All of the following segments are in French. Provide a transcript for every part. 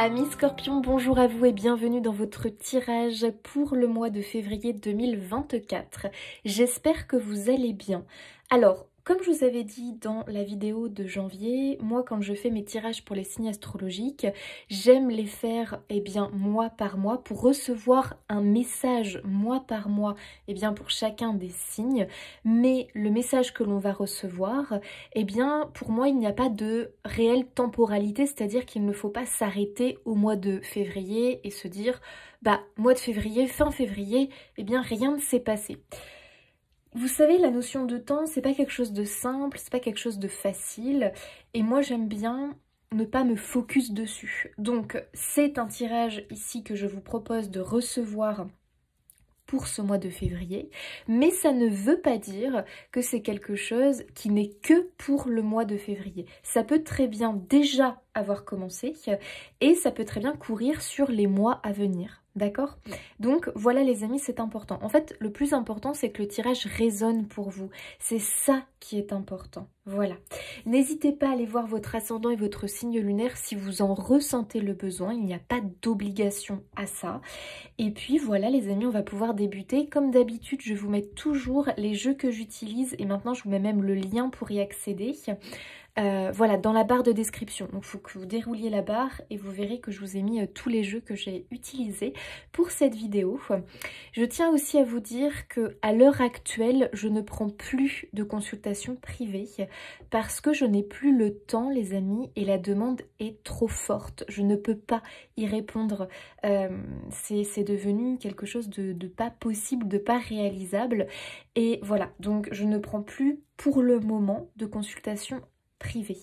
Amis Scorpions, bonjour à vous et bienvenue dans votre tirage pour le mois de février 2024. J'espère que vous allez bien. Alors, comme je vous avais dit dans la vidéo de janvier, moi quand je fais mes tirages pour les signes astrologiques, j'aime les faire mois par mois pour recevoir un message mois par mois pour chacun des signes. Mais le message que l'on va recevoir, pour moi il n'y a pas de réelle temporalité, c'est-à-dire qu'il ne faut pas s'arrêter au mois de février et se dire mois de février, fin février, rien ne s'est passé. Vous savez, la notion de temps, c'est pas quelque chose de simple, c'est pas quelque chose de facile. Et moi, j'aime bien ne pas me focus dessus. Donc, c'est un tirage ici que je vous propose de recevoir pour ce mois de février. Mais ça ne veut pas dire que c'est quelque chose qui n'est que pour le mois de février. Ça peut très bien déjà avoir commencé et ça peut très bien courir sur les mois à venir. D'accord? Donc voilà les amis, c'est important. En fait, le plus important, c'est que le tirage résonne pour vous. C'est ça qui est important. Voilà. N'hésitez pas à aller voir votre ascendant et votre signe lunaire si vous en ressentez le besoin. Il n'y a pas d'obligation à ça. Et puis voilà les amis, on va pouvoir débuter. Comme d'habitude, je vous mets toujours les jeux que j'utilise et maintenant je vous mets même le lien pour y accéder. Voilà, dans la barre de description. Donc il faut que vous dérouliez la barre et vous verrez que je vous ai mis tous les jeux que j'ai utilisés pour cette vidéo. Je tiens aussi à vous dire que à l'heure actuelle, je ne prends plus de consultation privée parce que je n'ai plus le temps les amis et la demande est trop forte. Je ne peux pas y répondre. C'est devenu quelque chose de pas possible, de pas réalisable. Et voilà, donc je ne prends plus pour le moment de consultation privé.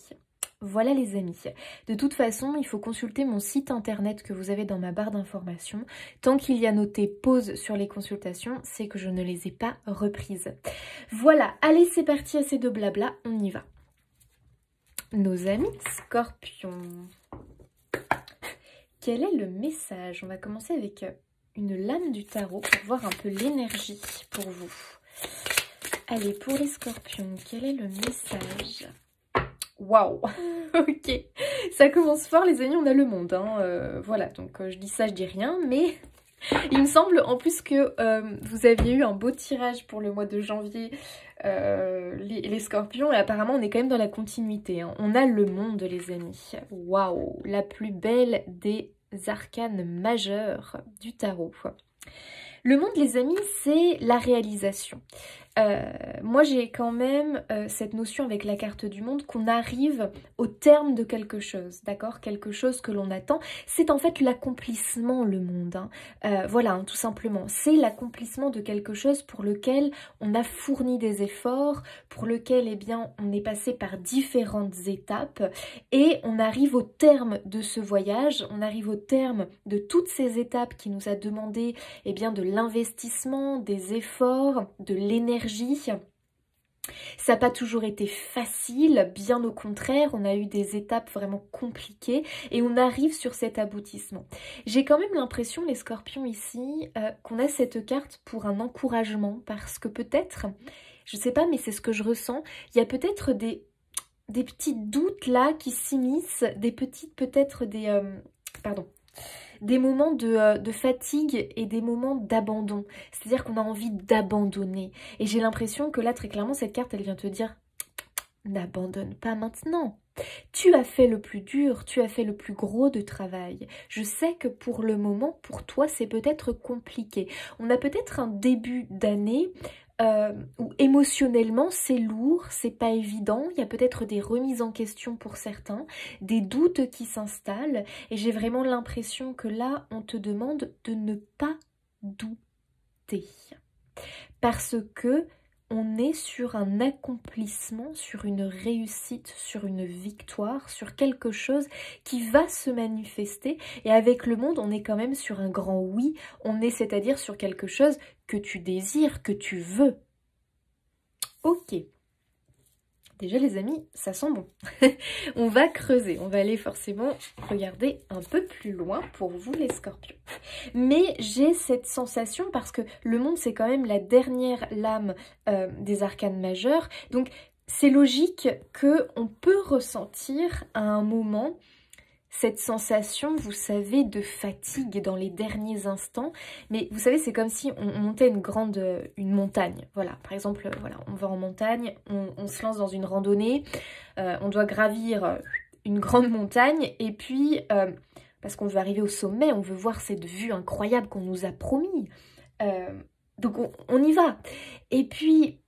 Voilà les amis. De toute façon, il faut consulter mon site internet que vous avez dans ma barre d'informations. Tant qu'il y a noté pause sur les consultations, c'est que je ne les ai pas reprises. Voilà, allez c'est parti, assez de blabla, on y va. Nos amis Scorpions. Quel est le message? On va commencer avec une lame du tarot pour voir un peu l'énergie pour vous. Allez, pour les Scorpions, quel est le message? Waouh. Ok, ça commence fort les amis, on a le monde, hein. Voilà, donc je dis ça, je dis rien, mais il me semble en plus que vous aviez eu un beau tirage pour le mois de janvier, les Scorpions, et apparemment on est quand même dans la continuité, hein. On a le monde les amis, waouh, la plus belle des arcanes majeures du tarot. Le monde les amis, c'est la réalisation. Moi j'ai quand même cette notion avec la carte du monde qu'on arrive au terme de quelque chose, d'accord? Quelque chose que l'on attend, c'est en fait l'accomplissement le monde, hein. Voilà, hein, tout simplement, c'est l'accomplissement de quelque chose pour lequel on a fourni des efforts, pour lequel on est passé par différentes étapes et on arrive au terme de ce voyage, on arrive au terme de toutes ces étapes qui nous a demandé de l'investissement, des efforts, de l'énergie. Ça n'a pas toujours été facile, bien au contraire, on a eu des étapes vraiment compliquées et on arrive sur cet aboutissement. J'ai quand même l'impression, les Scorpions ici, qu'on a cette carte pour un encouragement parce que peut-être, je sais pas mais c'est ce que je ressens, il y a peut-être des petits doutes là qui s'immiscent, des petites peut-être des moments de fatigue et des moments d'abandon. C'est-à-dire qu'on a envie d'abandonner. Et j'ai l'impression que là, très clairement, cette carte, elle vient te dire « N'abandonne pas maintenant ». Tu as fait le plus dur, tu as fait le plus gros de travail. Je sais que pour le moment, pour toi, c'est peut-être compliqué. On a peut-être un début d'année où émotionnellement c'est lourd, c'est pas évident, il y a peut-être des remises en question pour certains, des doutes qui s'installent et j'ai vraiment l'impression que là on te demande de ne pas douter parce que on est sur un accomplissement, sur une réussite, sur une victoire, sur quelque chose qui va se manifester. Et avec le monde, on est quand même sur un grand oui. On est c'est-à-dire sur quelque chose que tu désires, que tu veux. Ok. Déjà les amis, ça sent bon. On va creuser, on va aller forcément regarder un peu plus loin pour vous les Scorpions. Mais j'ai cette sensation parce que le monde c'est quand même la dernière lame des arcanes majeures. Donc c'est logique qu'on peut ressentir à un moment cette sensation, vous savez, de fatigue dans les derniers instants. Mais vous savez, c'est comme si on montait une montagne. Voilà, par exemple, voilà, on va en montagne, on se lance dans une randonnée, on doit gravir une grande montagne, et puis, parce qu'on veut arriver au sommet, on veut voir cette vue incroyable qu'on nous a promis. Donc on y va. Et puis,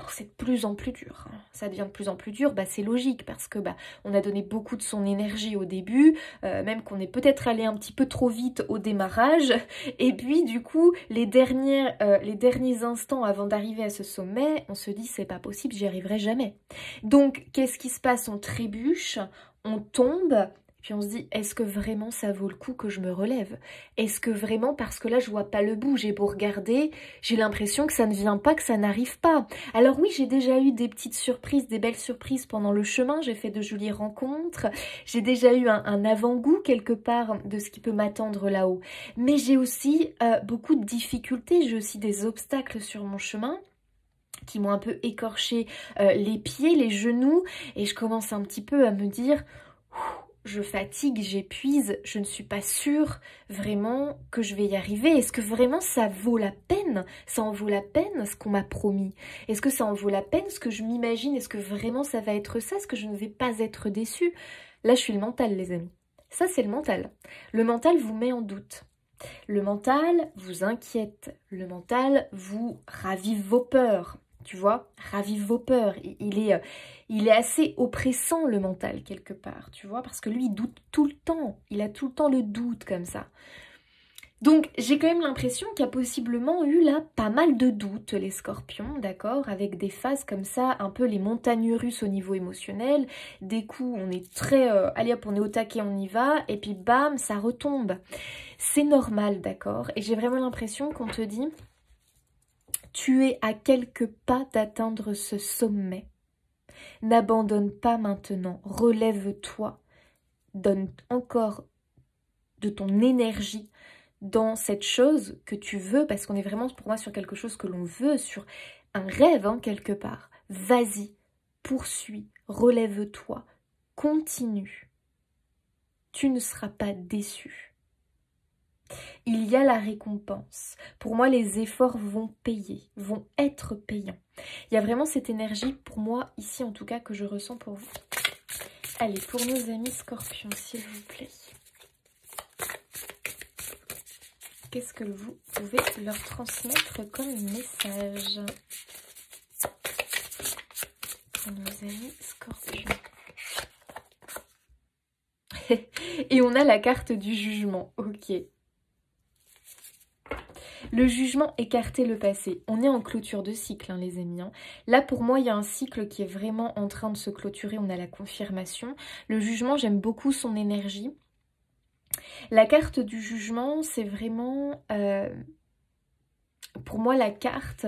c'est de plus en plus dur. Hein. Ça devient de plus en plus dur. Bah, c'est logique parce que on a donné beaucoup de son énergie au début, même qu'on est peut-être allé un petit peu trop vite au démarrage. Et puis, du coup, les derniers instants avant d'arriver à ce sommet, on se dit c'est pas possible, j'y arriverai jamais. Donc, qu'est-ce qui se passe? On trébuche, on tombe. Puis on se dit, est-ce que vraiment ça vaut le coup que je me relève? Est-ce que vraiment, parce que là je vois pas le bout, j'ai beau regarder, j'ai l'impression que ça ne vient pas, que ça n'arrive pas. Alors oui, j'ai déjà eu des petites surprises, des belles surprises pendant le chemin, j'ai fait de jolies rencontres, j'ai déjà eu un avant-goût quelque part de ce qui peut m'attendre là-haut. Mais j'ai aussi beaucoup de difficultés, j'ai aussi des obstacles sur mon chemin qui m'ont un peu écorché les pieds, les genoux, et je commence un petit peu à me dire... Je fatigue, j'épuise, je ne suis pas sûre vraiment que je vais y arriver. Est-ce que vraiment ça vaut la peine? Ça en vaut la peine ce qu'on m'a promis? Est-ce que ça en vaut la peine ce que je m'imagine? Est-ce que vraiment ça va être ça? Est-ce que je ne vais pas être déçue? Là, je suis le mental, les amis. Ça, c'est le mental. Le mental vous met en doute. Le mental vous inquiète. Le mental vous ravive vos peurs. Tu vois, ravive vos peurs. Il est assez oppressant, le mental, quelque part, tu vois, parce que lui, il doute tout le temps. Il a tout le temps le doute, comme ça. Donc, j'ai quand même l'impression qu'il y a possiblement eu, là, pas mal de doutes, les scorpions, d'accord, avec des phases comme ça, un peu les montagnes russes au niveau émotionnel. Des coups, on est très... allez hop, on est au taquet, on y va, et puis bam, ça retombe. C'est normal, d'accord. Et j'ai vraiment l'impression qu'on te dit... Tu es à quelques pas d'atteindre ce sommet. N'abandonne pas maintenant, relève-toi, donne encore de ton énergie dans cette chose que tu veux, parce qu'on est vraiment pour moi sur quelque chose que l'on veut, sur un rêve hein, quelque part. Vas-y, poursuis, relève-toi, continue. Tu ne seras pas déçu. Il y a la récompense. Pour moi, les efforts vont payer, vont être payants. Il y a vraiment cette énergie, pour moi, ici en tout cas, que je ressens pour vous. Allez, pour nos amis scorpions, s'il vous plaît. Qu'est-ce que vous pouvez leur transmettre comme message pour nos amis scorpions? Et on a la carte du jugement, ok. Le jugement, écarter le passé. On est en clôture de cycle, hein, les amis. Hein. Là, pour moi, il y a un cycle qui est vraiment en train de se clôturer. On a la confirmation. Le jugement, j'aime beaucoup son énergie. La carte du jugement, c'est vraiment, pour moi, la carte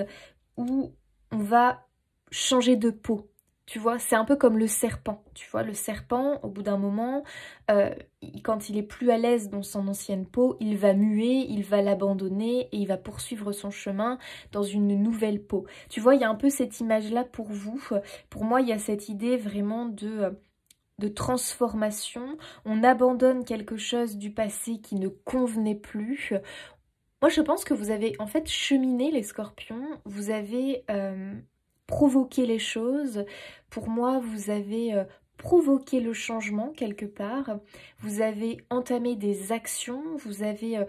où on va changer de peau. Tu vois, c'est un peu comme le serpent, tu vois, le serpent, au bout d'un moment, quand il est plus à l'aise dans son ancienne peau, il va muer, il va l'abandonner et il va poursuivre son chemin dans une nouvelle peau. Tu vois, il y a un peu cette image-là pour vous. Pour moi, il y a cette idée vraiment de transformation. On abandonne quelque chose du passé qui ne convenait plus. Moi, je pense que vous avez en fait cheminé les scorpions, vous avez... provoquer les choses. Pour moi, vous avez provoqué le changement quelque part. Vous avez entamé des actions. Vous avez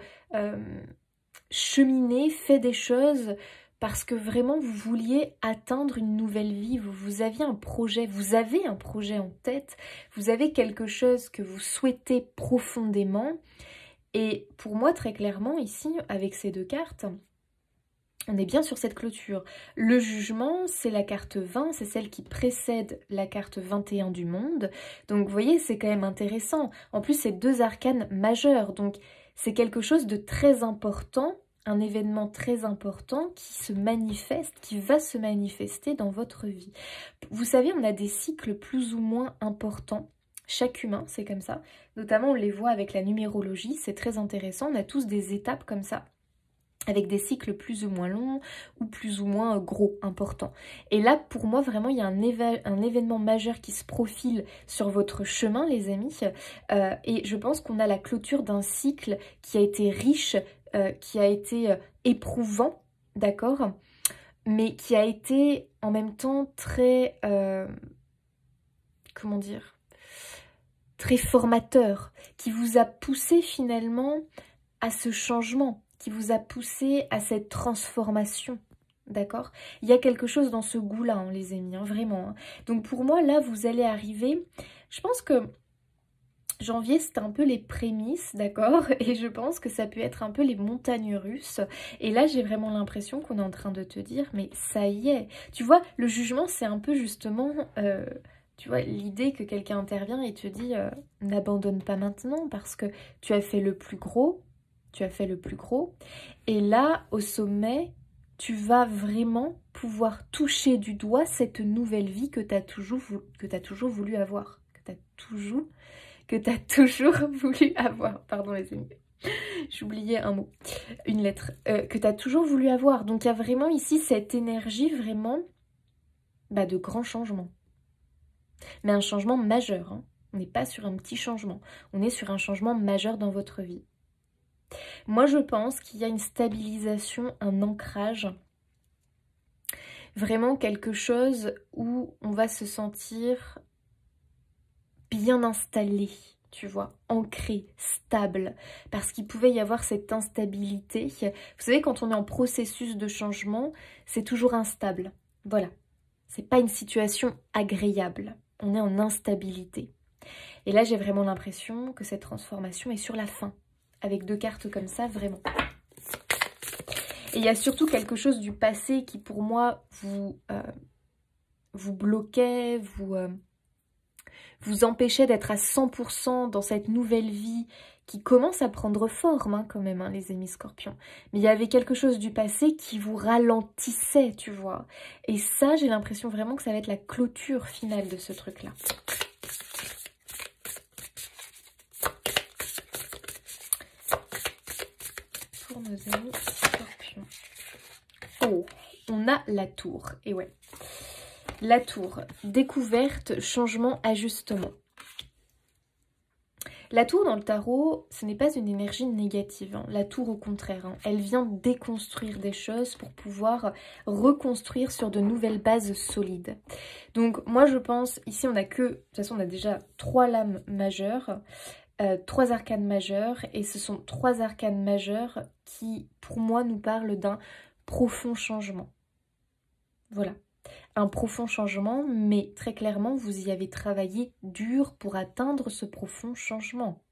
cheminé, fait des choses parce que vraiment vous vouliez atteindre une nouvelle vie. Vous aviez un projet. Vous avez un projet en tête. Vous avez quelque chose que vous souhaitez profondément. Et pour moi, très clairement, ici, avec ces deux cartes... On est bien sur cette clôture. Le jugement, c'est la carte 20, c'est celle qui précède la carte 21 du monde. Donc vous voyez, c'est quand même intéressant. En plus, c'est deux arcanes majeurs. Donc c'est quelque chose de très important, un événement très important qui se manifeste, qui va se manifester dans votre vie. Vous savez, on a des cycles plus ou moins importants. Chaque humain, c'est comme ça. Notamment, on les voit avec la numérologie, c'est très intéressant. On a tous des étapes comme ça. avec des cycles plus ou moins longs ou plus ou moins gros, importants. Et là, pour moi, vraiment, il y a un événement majeur qui se profile sur votre chemin, les amis. Et je pense qu'on a la clôture d'un cycle qui a été riche, qui a été éprouvant, d'accord? Mais qui a été en même temps très... comment dire? Très formateur, qui vous a poussé finalement à ce changement, qui vous a poussé à cette transformation, d'accord? Il y a quelque chose dans ce goût-là, hein, les amis, hein, vraiment. Hein. Donc pour moi, là, vous allez arriver, je pense que janvier, c'est un peu les prémices, d'accord? Et je pense que ça peut être un peu les montagnes russes. Et là, j'ai vraiment l'impression qu'on est en train de te dire, mais ça y est. Tu vois, le jugement, c'est un peu justement... tu vois, l'idée que quelqu'un intervient et te dit n'abandonne pas maintenant parce que tu as fait le plus gros, et là, au sommet, tu vas vraiment pouvoir toucher du doigt cette nouvelle vie que tu as toujours voulu avoir, que tu as toujours voulu avoir, pardon les amis. J'oubliais un mot, une lettre, que tu as toujours voulu avoir. Donc il y a vraiment ici cette énergie vraiment de grand changement. Mais un changement majeur, hein. On n'est pas sur un petit changement, on est sur un changement majeur dans votre vie. Moi, je pense qu'il y a une stabilisation, un ancrage, vraiment quelque chose où on va se sentir bien installé, tu vois, ancré, stable, parce qu'il pouvait y avoir cette instabilité. Vous savez, quand on est en processus de changement, c'est toujours instable, voilà. C'est pas une situation agréable, on est en instabilité. Et là, j'ai vraiment l'impression que cette transformation est sur la fin. Avec 2 cartes comme ça, vraiment. Et il y a surtout quelque chose du passé qui, pour moi, vous bloquait, vous empêchait d'être à 100% dans cette nouvelle vie qui commence à prendre forme, hein, quand même, hein, les amis scorpions. Mais il y avait quelque chose du passé qui vous ralentissait, tu vois. Et ça, j'ai l'impression vraiment que ça va être la clôture finale de ce truc-là. Pour nos amis scorpions. Oh, on a la tour. Et ouais. La tour, découverte, changement, ajustement. La tour dans le tarot, ce n'est pas une énergie négative. Hein. La tour, au contraire, hein, elle vient déconstruire des choses pour pouvoir reconstruire sur de nouvelles bases solides. Donc moi je pense, ici on a que, de toute façon on a déjà 3 lames majeures, 3 arcanes majeures, et ce sont 3 arcanes majeures qui, pour moi, nous parlent d'un profond changement. Voilà. Un profond changement, mais très clairement, vous y avez travaillé dur pour atteindre ce profond changement.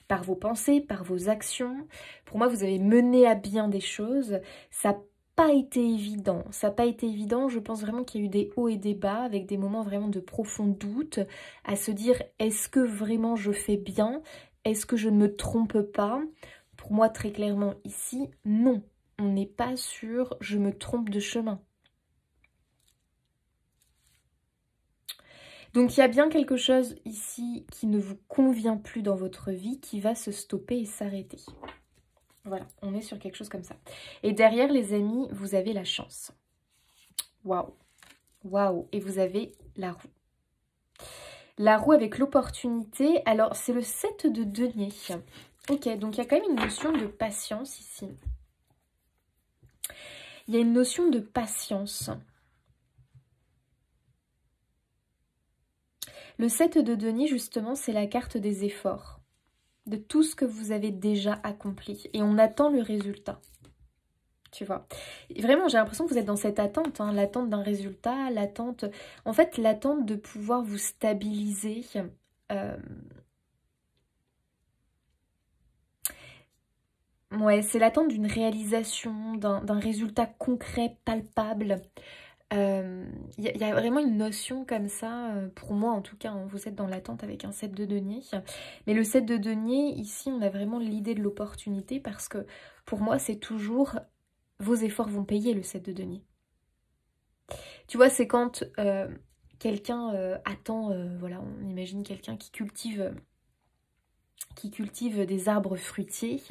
Par vos pensées, par vos actions. Pour moi, vous avez mené à bien des choses. Ça n'a pas été évident. Ça n'a pas été évident. Je pense vraiment qu'il y a eu des hauts et des bas, avec des moments vraiment de profond doute, à se dire, est-ce que vraiment je fais bien? Est-ce que je ne me trompe pas? Pour moi, très clairement, ici, non. On n'est pas sur je me trompe de chemin. Donc il y a bien quelque chose ici qui ne vous convient plus dans votre vie, qui va se stopper et s'arrêter. Voilà, on est sur quelque chose comme ça. Et derrière, les amis, vous avez la chance. Waouh, waouh. Et vous avez la roue. La roue avec l'opportunité. Alors, c'est le 7 de denier. Ok, donc il y a quand même une notion de patience ici. Il y a une notion de patience. Le 7 de denier, justement, c'est la carte des efforts. De tout ce que vous avez déjà accompli. Et on attend le résultat. Tu vois. Et vraiment, j'ai l'impression que vous êtes dans cette attente. Hein, l'attente d'un résultat, l'attente... En fait, l'attente de pouvoir vous stabiliser. Ouais, c'est l'attente d'une réalisation, d'un résultat concret, palpable. Y a vraiment une notion comme ça, pour moi en tout cas, hein, vous êtes dans l'attente avec un 7 de denier. Mais le 7 de denier, ici, on a vraiment l'idée de l'opportunité parce que pour moi, c'est toujours vos efforts vont payer le 7 de denier. Tu vois, c'est quand quelqu'un attend, voilà, on imagine quelqu'un qui cultive des arbres fruitiers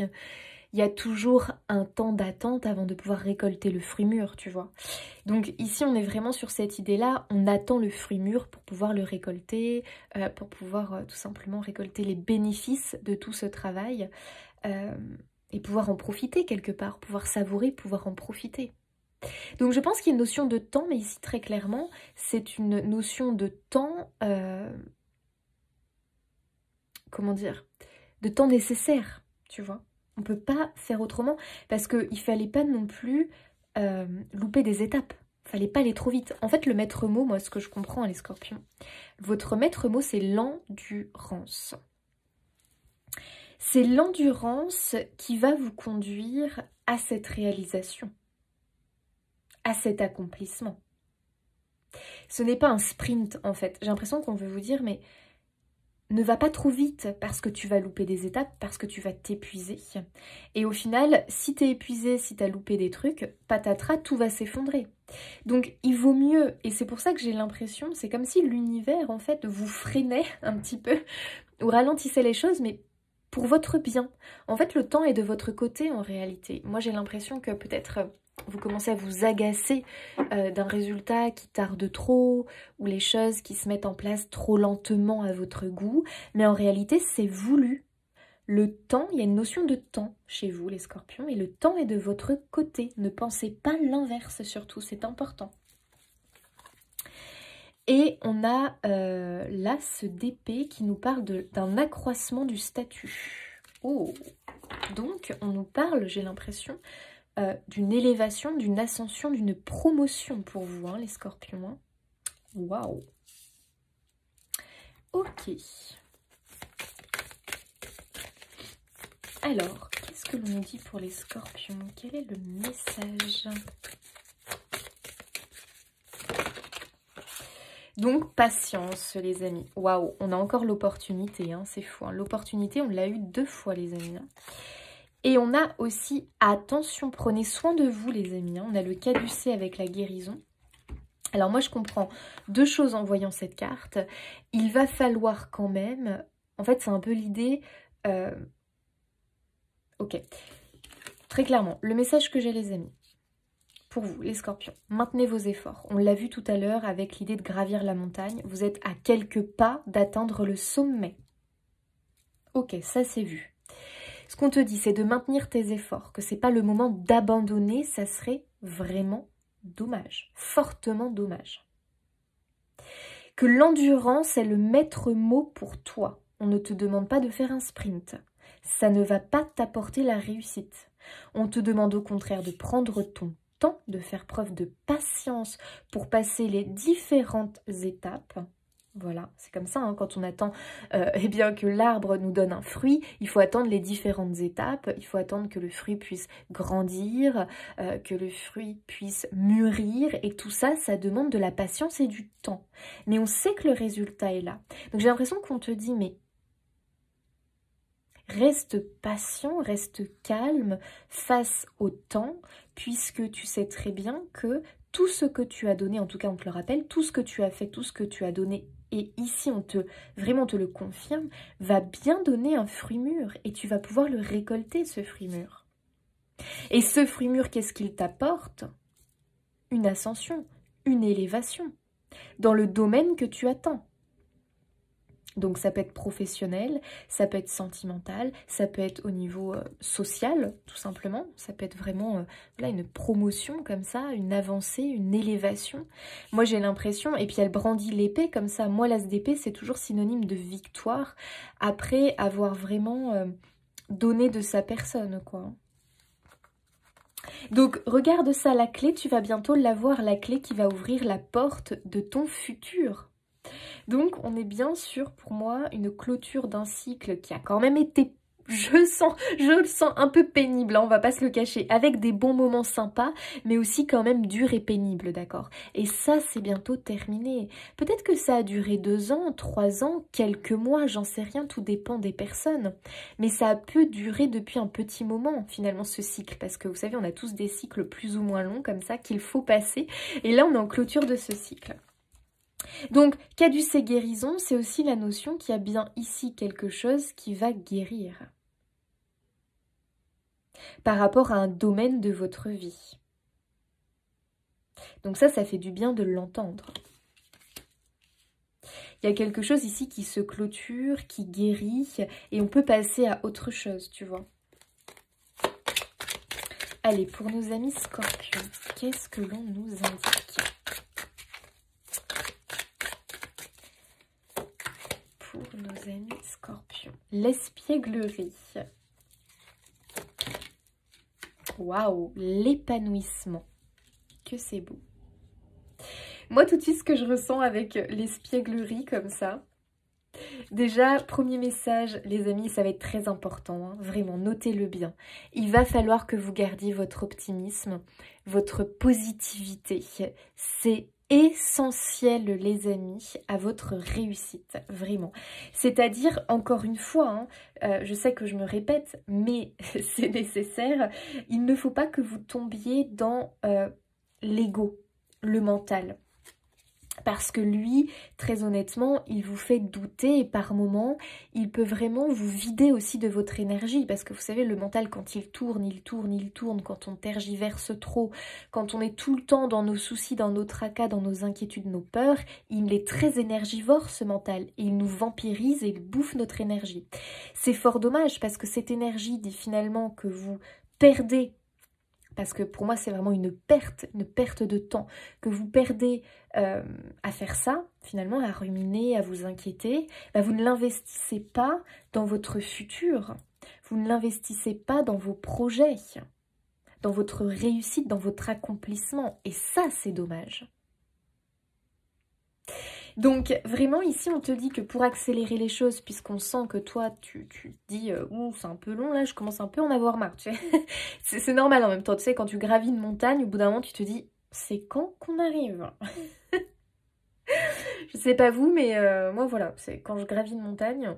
il y a toujours un temps d'attente avant de pouvoir récolter le fruit mûr, tu vois. Donc ici, on est vraiment sur cette idée-là, on attend le fruit mûr pour pouvoir le récolter, pour pouvoir tout simplement récolter les bénéfices de tout ce travail et pouvoir en profiter quelque part, pouvoir savourer, pouvoir en profiter. Donc je pense qu'il y a une notion de temps, mais ici très clairement, c'est une notion de temps, comment dire, de temps nécessaire, tu vois. On ne peut pas faire autrement parce qu'il ne fallait pas non plus louper des étapes. Il ne fallait pas aller trop vite. En fait, le maître mot, moi, ce que je comprends, les scorpions, votre maître mot, c'est l'endurance. C'est l'endurance qui va vous conduire à cette réalisation, à cet accomplissement. Ce n'est pas un sprint, en fait. J'ai l'impression qu'on veut vous dire, mais ne va pas trop vite parce que tu vas louper des étapes, parce que tu vas t'épuiser. Et au final, si t'es épuisé, si t'as loupé des trucs, patatras, tout va s'effondrer. Donc il vaut mieux, et c'est pour ça que j'ai l'impression, c'est comme si l'univers en fait vous freinait un petit peu, ou ralentissait les choses, mais pour votre bien. En fait, le temps est de votre côté en réalité. Moi j'ai l'impression que peut-être vous commencez à vous agacer d'un résultat qui tarde trop, ou les choses qui se mettent en place trop lentement à votre goût, mais en réalité c'est voulu. Le temps, il y a une notion de temps chez vous les scorpions, et le temps est de votre côté. Ne pensez pas l'inverse surtout, c'est important. Et on a l'as d'épée qui nous parle d'un accroissement du statut. Oh, donc on nous parle, j'ai l'impression, d'une élévation, d'une ascension, d'une promotion pour vous, hein, les scorpions. Hein. Waouh. Ok. Alors, qu'est-ce que l'on dit pour les scorpions? Quel est le message? Donc, patience, les amis. Waouh, on a encore l'opportunité, hein, c'est fou. Hein. L'opportunité, on l'a eu 2 fois, les amis. Hein. Et on a aussi, attention, prenez soin de vous les amis, hein. On a le caducée avec la guérison. Alors moi je comprends 2 choses en voyant cette carte. Il va falloir quand même, en fait c'est un peu l'idée, ok, très clairement, le message que j'ai les amis, pour vous les scorpions, maintenez vos efforts. On l'a vu tout à l'heure avec l'idée de gravir la montagne, vous êtes à quelques pas d'atteindre le sommet. Ok, ça c'est vu. Ce qu'on te dit, c'est de maintenir tes efforts, que c'est pas le moment d'abandonner, ça serait vraiment dommage, fortement dommage. Que l'endurance est le maître mot pour toi. On ne te demande pas de faire un sprint. Ça ne va pas t'apporter la réussite. On te demande au contraire de prendre ton temps, de faire preuve de patience pour passer les différentes étapes. Voilà, c'est comme ça, hein, quand on attend eh bien, que l'arbre nous donne un fruit, il faut attendre les différentes étapes, il faut attendre que le fruit puisse grandir, que le fruit puisse mûrir, et tout ça, ça demande de la patience et du temps. Mais on sait que le résultat est là. Donc j'ai l'impression qu'on te dit, mais reste patient, reste calme face au temps, puisque tu sais très bien que tout ce que tu as donné, en tout cas on te le rappelle, tout ce que tu as fait, tout ce que tu as donné, et ici on te le confirme, va bien donner un fruit mûr, et tu vas pouvoir le récolter ce fruit mûr. Et ce fruit mûr, qu'est-ce qu'il t'apporte? Une ascension, une élévation, dans le domaine que tu attends. Donc ça peut être professionnel, ça peut être sentimental, ça peut être au niveau social, tout simplement. Ça peut être vraiment voilà, une promotion comme ça, une avancée, une élévation. Moi j'ai l'impression, et puis elle brandit l'épée comme ça. Moi l'as d'épée c'est toujours synonyme de victoire, après avoir vraiment donné de sa personne, quoi. Donc regarde ça, la clé, tu vas bientôt l'avoir, la clé qui va ouvrir la porte de ton futur. Donc on est bien sûr pour moi une clôture d'un cycle qui a quand même été, je le sens un peu pénible, hein, on va pas se le cacher, avec des bons moments sympas, mais aussi quand même dur et pénible, d'accord? Et ça c'est bientôt terminé. Peut-être que ça a duré 2 ans, 3 ans, quelques mois, j'en sais rien, tout dépend des personnes. Mais ça peut durer depuis un petit moment finalement ce cycle, parce que vous savez on a tous des cycles plus ou moins longs comme ça qu'il faut passer, et là on est en clôture de ce cycle. Donc, caducée guérison, c'est aussi la notion qu'il y a bien ici quelque chose qui va guérir. par rapport à un domaine de votre vie. Donc ça fait du bien de l'entendre. Il y a quelque chose ici qui se clôture, qui guérit, et on peut passer à autre chose, tu vois. Allez, pour nos amis Scorpions, qu'est-ce que l'on nous indique? Pour nos amis Scorpions, l'espièglerie. Waouh, l'épanouissement. Que c'est beau. Moi, tout de suite, ce que je ressens avec l'espièglerie comme ça, déjà, premier message, les amis, ça va être très important, hein, vraiment, notez-le bien. Il va falloir que vous gardiez votre optimisme, votre positivité. C'est essentiel, les amis, à votre réussite, vraiment. C'est-à-dire, encore une fois, hein, je sais que je me répète, mais c'est nécessaire, il ne faut pas que vous tombiez dans l'ego, le mental. Parce que lui, très honnêtement, il vous fait douter et par moments, il peut vraiment vous vider aussi de votre énergie. Parce que vous savez, le mental, quand il tourne, il tourne, il tourne, quand on tergiverse trop, quand on est tout le temps dans nos soucis, dans nos tracas, dans nos inquiétudes, nos peurs, il est très énergivore, ce mental. Il nous vampirise et il bouffe notre énergie. C'est fort dommage parce que cette énergie dit finalement que vous perdez. Parce que pour moi, c'est vraiment une perte de temps que vous perdez à faire ça, finalement, à ruminer, à vous inquiéter. Bah, vous ne l'investissez pas dans votre futur. Vous ne l'investissez pas dans vos projets, dans votre réussite, dans votre accomplissement. Et ça, c'est dommage. Donc, vraiment, ici, on te dit que pour accélérer les choses, puisqu'on sent que toi, tu te dis « Ouh, c'est un peu long, là, je commence un peu à en avoir marre. » Tu sais, c'est normal en même temps. Tu sais, quand tu gravis une montagne, au bout d'un moment, tu te dis « C'est quand qu'on arrive ?» Je sais pas vous, mais moi, voilà, c'est quand je gravis une montagne,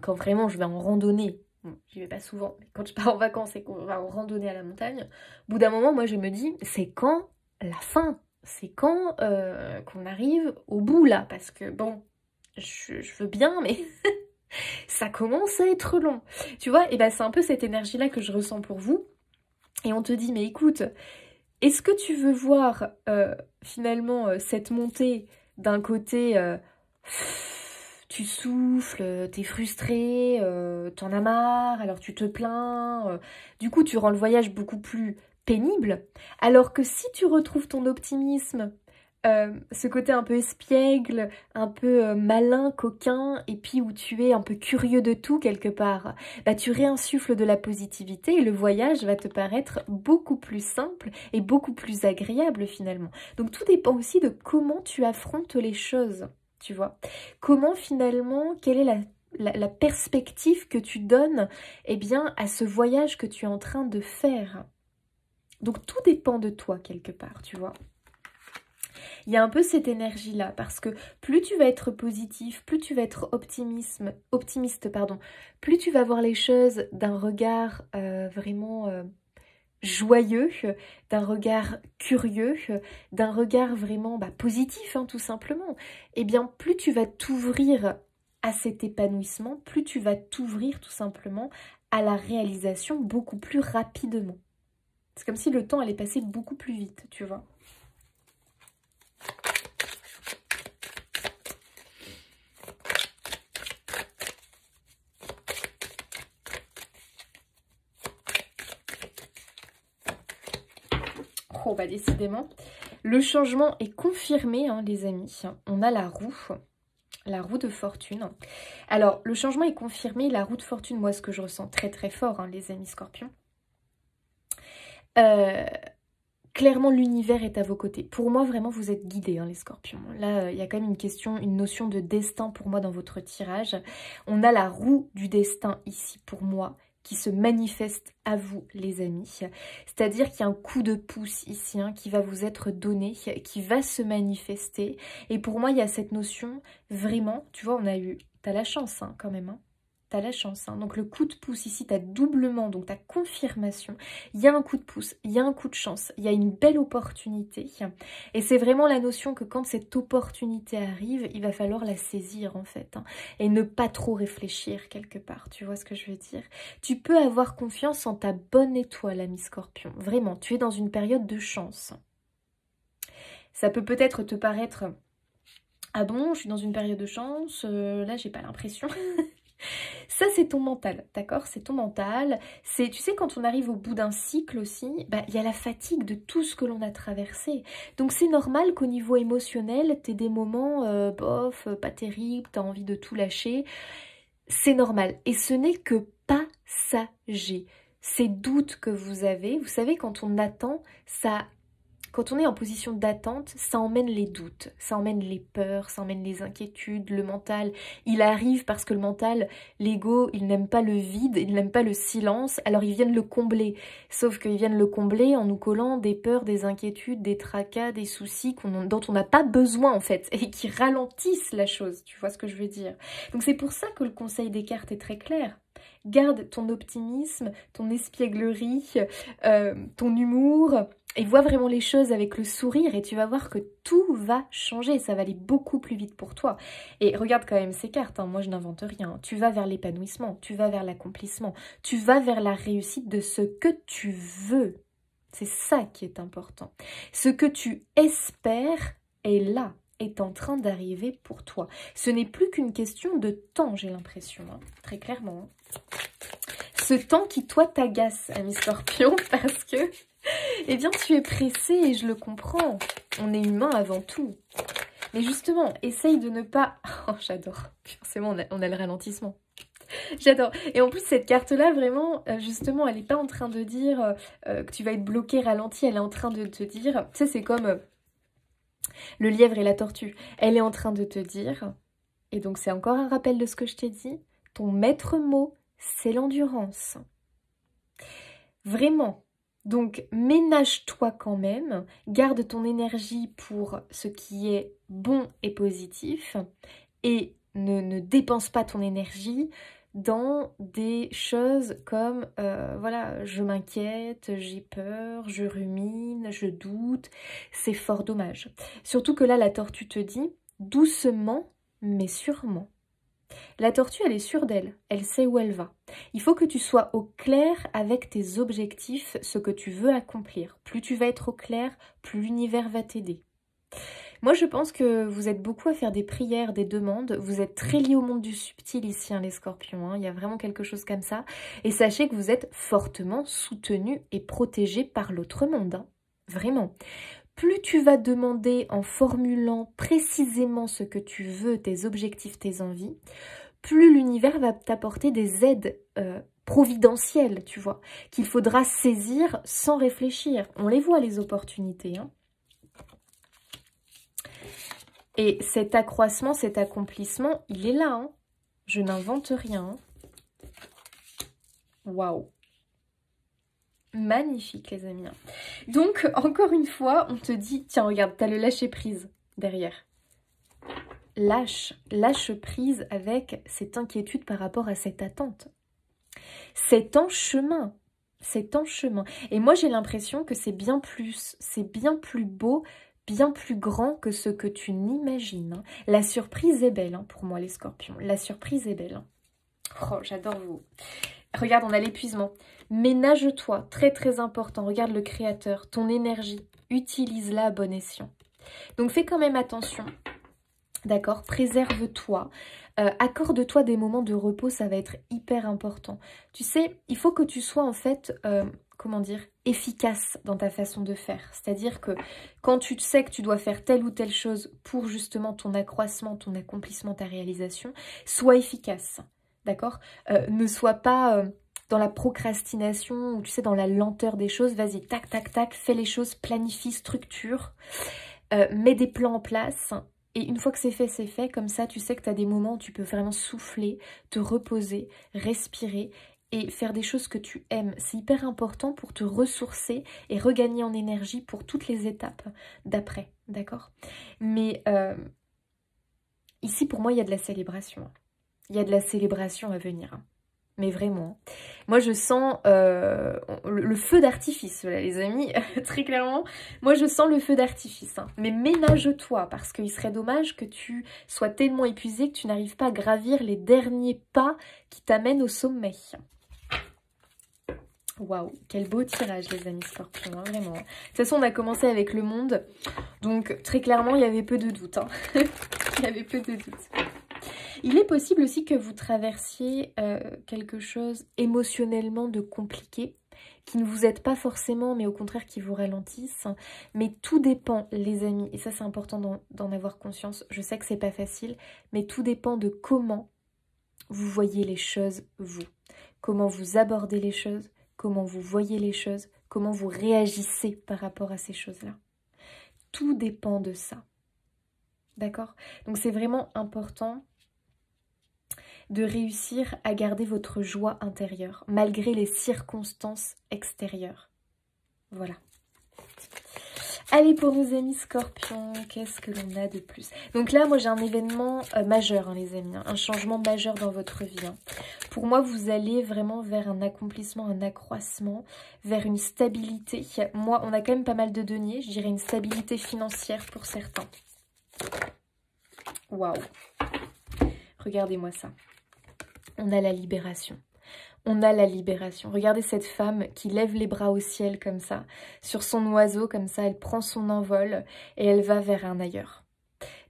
quand vraiment je vais en randonnée, bon, j'y vais pas souvent, mais quand je pars en vacances et qu'on va en randonnée à la montagne, au bout d'un moment, moi, je me dis « C'est quand la fin ?» C'est quand qu'on arrive au bout là, parce que bon, je veux bien, mais ça commence à être long. Tu vois, et ben c'est un peu cette énergie-là que je ressens pour vous. Et on te dit, mais écoute, est-ce que tu veux voir finalement cette montée d'un côté, tu souffles, t'es frustré, t'en as marre, alors tu te plains, du coup tu rends le voyage beaucoup plus pénible, alors que si tu retrouves ton optimisme, ce côté un peu espiègle, un peu malin, coquin, et puis où tu es un peu curieux de tout quelque part, bah tu réinsuffles de la positivité et le voyage va te paraître beaucoup plus simple et beaucoup plus agréable finalement. Donc tout dépend aussi de comment tu affrontes les choses, tu vois. Comment finalement, quelle est la perspective que tu donnes bien, à ce voyage que tu es en train de faire. Donc tout dépend de toi quelque part, tu vois. Il y a un peu cette énergie-là, parce que plus tu vas être positif, plus tu vas être optimiste, plus tu vas voir les choses d'un regard vraiment joyeux, d'un regard curieux, d'un regard vraiment positif, hein, tout simplement. Eh bien, plus tu vas t'ouvrir à cet épanouissement, plus tu vas t'ouvrir tout simplement à la réalisation beaucoup plus rapidement. C'est comme si le temps allait passer beaucoup plus vite, tu vois. Oh, bah décidément, le changement est confirmé, hein, les amis. On a la roue de fortune. Alors, le changement est confirmé, la roue de fortune, moi, ce que je ressens très très fort, hein, les amis scorpions. Clairement, l'univers est à vos côtés. Pour moi, vraiment, vous êtes guidés, hein, les scorpions. Là, il y a quand même une notion de destin pour moi dans votre tirage. On a la roue du destin ici pour moi, qui se manifeste à vous, les amis. C'est-à-dire qu'il y a un coup de pouce ici, hein, qui va vous être donné, qui va se manifester. Et pour moi, il y a cette notion, vraiment, tu vois, t'as la chance, hein, quand même, hein. T'as la chance, hein. Donc le coup de pouce ici, t'as doublement, donc ta confirmation. Il y a un coup de pouce, il y a un coup de chance, il y a une belle opportunité. Et c'est vraiment la notion que quand cette opportunité arrive, il va falloir la saisir en fait. Hein, et ne pas trop réfléchir quelque part, tu vois ce que je veux dire? Tu peux avoir confiance en ta bonne étoile, ami Scorpion. Vraiment, tu es dans une période de chance. Ça peut peut-être te paraître... Ah bon, je suis dans une période de chance, là j'ai pas l'impression... Ça, c'est ton mental, d'accord? C'est ton mental. C'est, tu sais, quand on arrive au bout d'un cycle aussi, bah, il y a la fatigue de tout ce que l'on a traversé. Donc, c'est normal qu'au niveau émotionnel, tu aies des moments, bof, pas terribles, tu as envie de tout lâcher. C'est normal. Et ce n'est que passager. Ces doutes que vous avez, vous savez, quand on attend, ça... Quand on est en position d'attente, ça emmène les doutes, ça emmène les peurs, ça emmène les inquiétudes, le mental. Il arrive parce que le mental, l'ego, il n'aime pas le vide, il n'aime pas le silence, alors ils viennent le combler. Sauf qu'ils viennent le combler en nous collant des peurs, des inquiétudes, des tracas, des soucis dont on n'a pas besoin en fait, et qui ralentissent la chose, tu vois ce que je veux dire. Donc c'est pour ça que le conseil des cartes est très clair. Garde ton optimisme, ton espièglerie, ton humour, et vois vraiment les choses avec le sourire et tu vas voir que tout va changer, ça va aller beaucoup plus vite pour toi. Et regarde quand même ces cartes, hein, moi je n'invente rien. Tu vas vers l'épanouissement, tu vas vers l'accomplissement, tu vas vers la réussite de ce que tu veux. C'est ça qui est important. Ce que tu espères est là, est en train d'arriver pour toi. Ce n'est plus qu'une question de temps, j'ai l'impression, hein, très clairement. Hein. Ce temps qui, toi, t'agace, ami Scorpion, parce que, eh bien, tu es pressé et je le comprends. On est humain avant tout. Mais justement, essaye de ne pas... Oh, j'adore. Forcément, on a le ralentissement. J'adore. Et en plus, cette carte-là, vraiment, justement, elle n'est pas en train de dire que tu vas être bloqué, ralenti. Elle est en train de te dire... Tu sais, c'est comme le lièvre et la tortue. Elle est en train de te dire... Et donc, c'est encore un rappel de ce que je t'ai dit. Ton maître mot, c'est l'endurance. Vraiment. Donc, ménage-toi quand même. Garde ton énergie pour ce qui est bon et positif. Et ne dépense pas ton énergie dans des choses comme, voilà, je m'inquiète, j'ai peur, je rumine, je doute. C'est fort dommage. Surtout que là, la tortue te dit, doucement, mais sûrement. La tortue, elle est sûre d'elle, elle sait où elle va. Il faut que tu sois au clair avec tes objectifs, ce que tu veux accomplir. Plus tu vas être au clair, plus l'univers va t'aider. Moi, je pense que vous êtes beaucoup à faire des prières, des demandes. Vous êtes très liés au monde du subtil ici, hein, les scorpions. Hein. Il y a vraiment quelque chose comme ça. Et sachez que vous êtes fortement soutenus et protégés par l'autre monde. Hein. Vraiment. Plus tu vas demander en formulant précisément ce que tu veux, tes objectifs, tes envies, plus l'univers va t'apporter des aides providentielles, tu vois, qu'il faudra saisir sans réfléchir. On les voit, les opportunités. Hein. Et cet accroissement, cet accomplissement, il est là. Hein. Je n'invente rien. Waouh! Magnifique, les amis. Donc, encore une fois, on te dit, tiens, regarde, t'as le lâcher-prise derrière. Lâche prise avec cette inquiétude par rapport à cette attente. C'est en chemin. C'est en chemin. Et moi, j'ai l'impression que c'est bien plus beau, bien plus grand que ce que tu n'imagines. Hein. La surprise est belle, hein, pour moi, les scorpions. La surprise est belle. Hein. Oh, j'adore vous. Regarde, on a l'épuisement. Ménage-toi, très très important. Regarde le créateur, ton énergie. Utilise-la à bon escient. Donc fais quand même attention. D'accord, préserve-toi, accorde-toi des moments de repos, ça va être hyper important. Tu sais, il faut que tu sois en fait, comment dire, efficace dans ta façon de faire. C'est-à-dire que quand tu sais que tu dois faire telle ou telle chose pour justement ton accroissement, ton accomplissement, ta réalisation, sois efficace, d'accord? Ne sois pas dans la procrastination ou tu sais, dans la lenteur des choses. Vas-y, tac, tac, tac, fais les choses, planifie, structure, mets des plans en place. Et une fois que c'est fait, comme ça, tu sais que tu as des moments où tu peux vraiment souffler, te reposer, respirer et faire des choses que tu aimes. C'est hyper important pour te ressourcer et regagner en énergie pour toutes les étapes d'après, d'accord? Mais ici, pour moi, il y a de la célébration. Il y a de la célébration à venir. Hein. Mais vraiment. Moi, je sens le feu d'artifice, là, les amis. Très clairement, moi, je sens le feu d'artifice. Hein. Mais ménage-toi, parce qu'il serait dommage que tu sois tellement épuisé que tu n'arrives pas à gravir les derniers pas qui t'amènent au sommet. Waouh, quel beau tirage, les amis Scorpions, hein, vraiment. De toute façon, on a commencé avec le monde. Donc, très clairement, il y avait peu de doutes. Hein. Il y avait peu de doutes. Il est possible aussi que vous traversiez quelque chose émotionnellement de compliqué, qui ne vous aide pas forcément, mais au contraire qui vous ralentissent. Mais tout dépend, les amis, et ça c'est important d'en avoir conscience. Je sais que c'est pas facile, mais tout dépend de comment vous voyez les choses, vous. Comment vous abordez les choses, comment vous voyez les choses, comment vous réagissez par rapport à ces choses-là. Tout dépend de ça. D'accord? Donc c'est vraiment important de réussir à garder votre joie intérieure, malgré les circonstances extérieures. Voilà. Allez, pour nos amis Scorpions, qu'est-ce que l'on a de plus? Donc là, moi, j'ai un événement majeur, hein, les amis, hein, un changement majeur dans votre vie. Hein. Pour moi, vous allez vraiment vers un accomplissement, un accroissement, vers une stabilité. Moi, on a quand même pas mal de deniers, je dirais une stabilité financière pour certains. Waouh! Regardez-moi ça. On a la libération. On a la libération. Regardez cette femme qui lève les bras au ciel comme ça, sur son oiseau comme ça, elle prend son envol et elle va vers un ailleurs.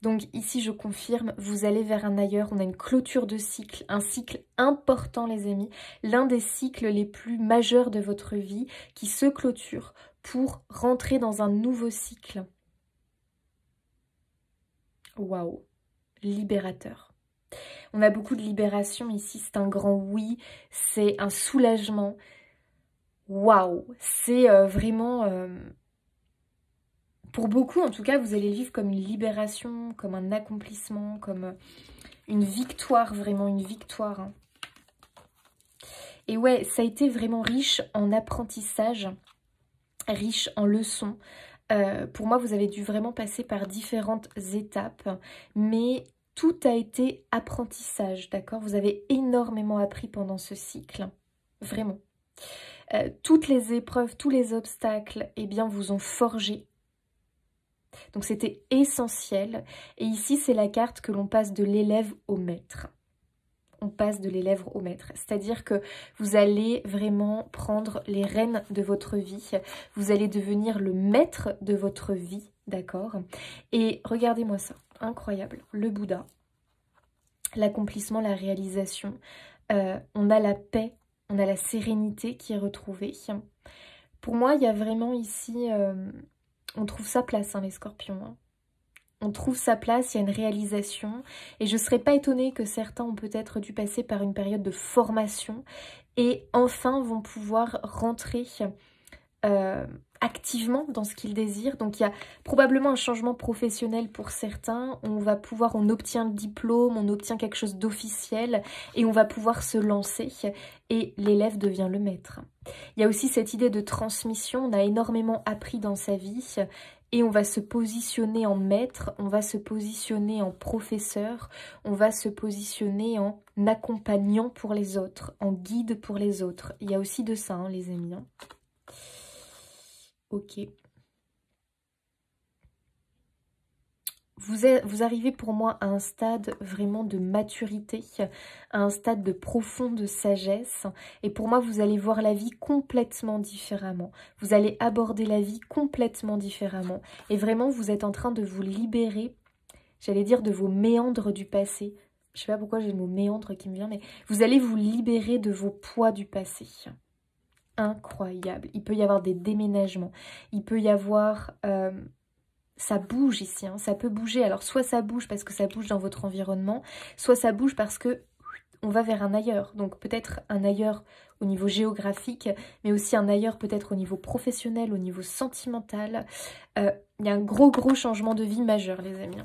Donc ici, je confirme, vous allez vers un ailleurs. On a une clôture de cycle, un cycle important, les amis. L'un des cycles les plus majeurs de votre vie qui se clôture pour rentrer dans un nouveau cycle. Waouh, libérateur. On a beaucoup de libération ici, c'est un grand oui, c'est un soulagement. Waouh, c'est vraiment... pour beaucoup, en tout cas, vous allez le vivre comme une libération, comme un accomplissement, comme une victoire, vraiment une victoire. Hein. Et ouais, ça a été vraiment riche en apprentissage, riche en leçons. Pour moi, vous avez dû vraiment passer par différentes étapes, mais... tout a été apprentissage, d'accord? Vous avez énormément appris pendant ce cycle, vraiment. Toutes les épreuves, tous les obstacles, eh bien, vous ont forgé. Donc, c'était essentiel. Et ici, c'est la carte que l'on passe de l'élève au maître. On passe de l'élève au maître. C'est-à-dire que vous allez vraiment prendre les rênes de votre vie. Vous allez devenir le maître de votre vie, d'accord? Et regardez-moi ça. Incroyable, le Bouddha, l'accomplissement, la réalisation, on a la paix, on a la sérénité qui est retrouvée. Pour moi, il y a vraiment ici, on trouve sa place, hein, les Scorpions. Hein. On trouve sa place, il y a une réalisation. Et je ne serais pas étonnée que certains ont peut-être dû passer par une période de formation et enfin vont pouvoir rentrer activement dans ce qu'ils désirent. Donc il y a probablement un changement professionnel pour certains. On obtient le diplôme, on obtient quelque chose d'officiel et on va pouvoir se lancer et l'élève devient le maître. Il y a aussi cette idée de transmission. On a énormément appris dans sa vie et on va se positionner en maître, on va se positionner en professeur, on va se positionner en accompagnant pour les autres, en guide pour les autres. Il y a aussi de ça, hein, les amis. Hein. Ok. Vous arrivez pour moi à un stade vraiment de maturité, à un stade de profonde sagesse. Et pour moi, vous allez voir la vie complètement différemment. Vous allez aborder la vie complètement différemment. Et vraiment, vous êtes en train de vous libérer, j'allais dire, de vos méandres du passé. Je ne sais pas pourquoi j'ai le mot méandre qui me vient, mais vous allez vous libérer de vos poids du passé. Incroyable. Il peut y avoir des déménagements. Il peut y avoir... ça bouge ici, hein, ça peut bouger. Alors soit ça bouge parce que ça bouge dans votre environnement, soit ça bouge parce que on va vers un ailleurs. Donc peut-être un ailleurs au niveau géographique, mais aussi un ailleurs peut-être au niveau professionnel, au niveau sentimental. Il y a un gros changement de vie majeur, les amis.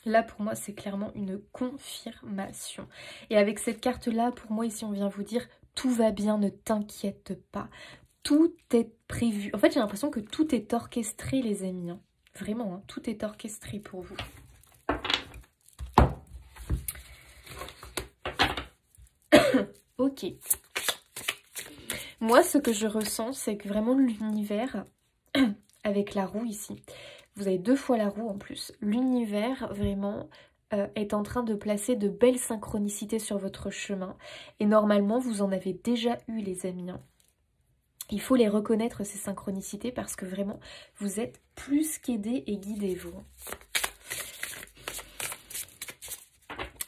Là, pour moi, c'est clairement une confirmation. Et avec cette carte-là, pour moi, ici, on vient vous dire « Tout va bien, ne t'inquiète pas ». Tout est prévu. En fait, j'ai l'impression que tout est orchestré, les amis. Hein. Vraiment, hein, tout est orchestré pour vous. Ok. Moi, ce que je ressens, c'est que vraiment l'univers, avec la roue ici, vous avez 2 fois la roue en plus, l'univers vraiment est en train de placer de belles synchronicités sur votre chemin. Et normalement, vous en avez déjà eu, les amis. Hein. Il faut les reconnaître, ces synchronicités, parce que vraiment, vous êtes plus qu'aidés et guidés, vous.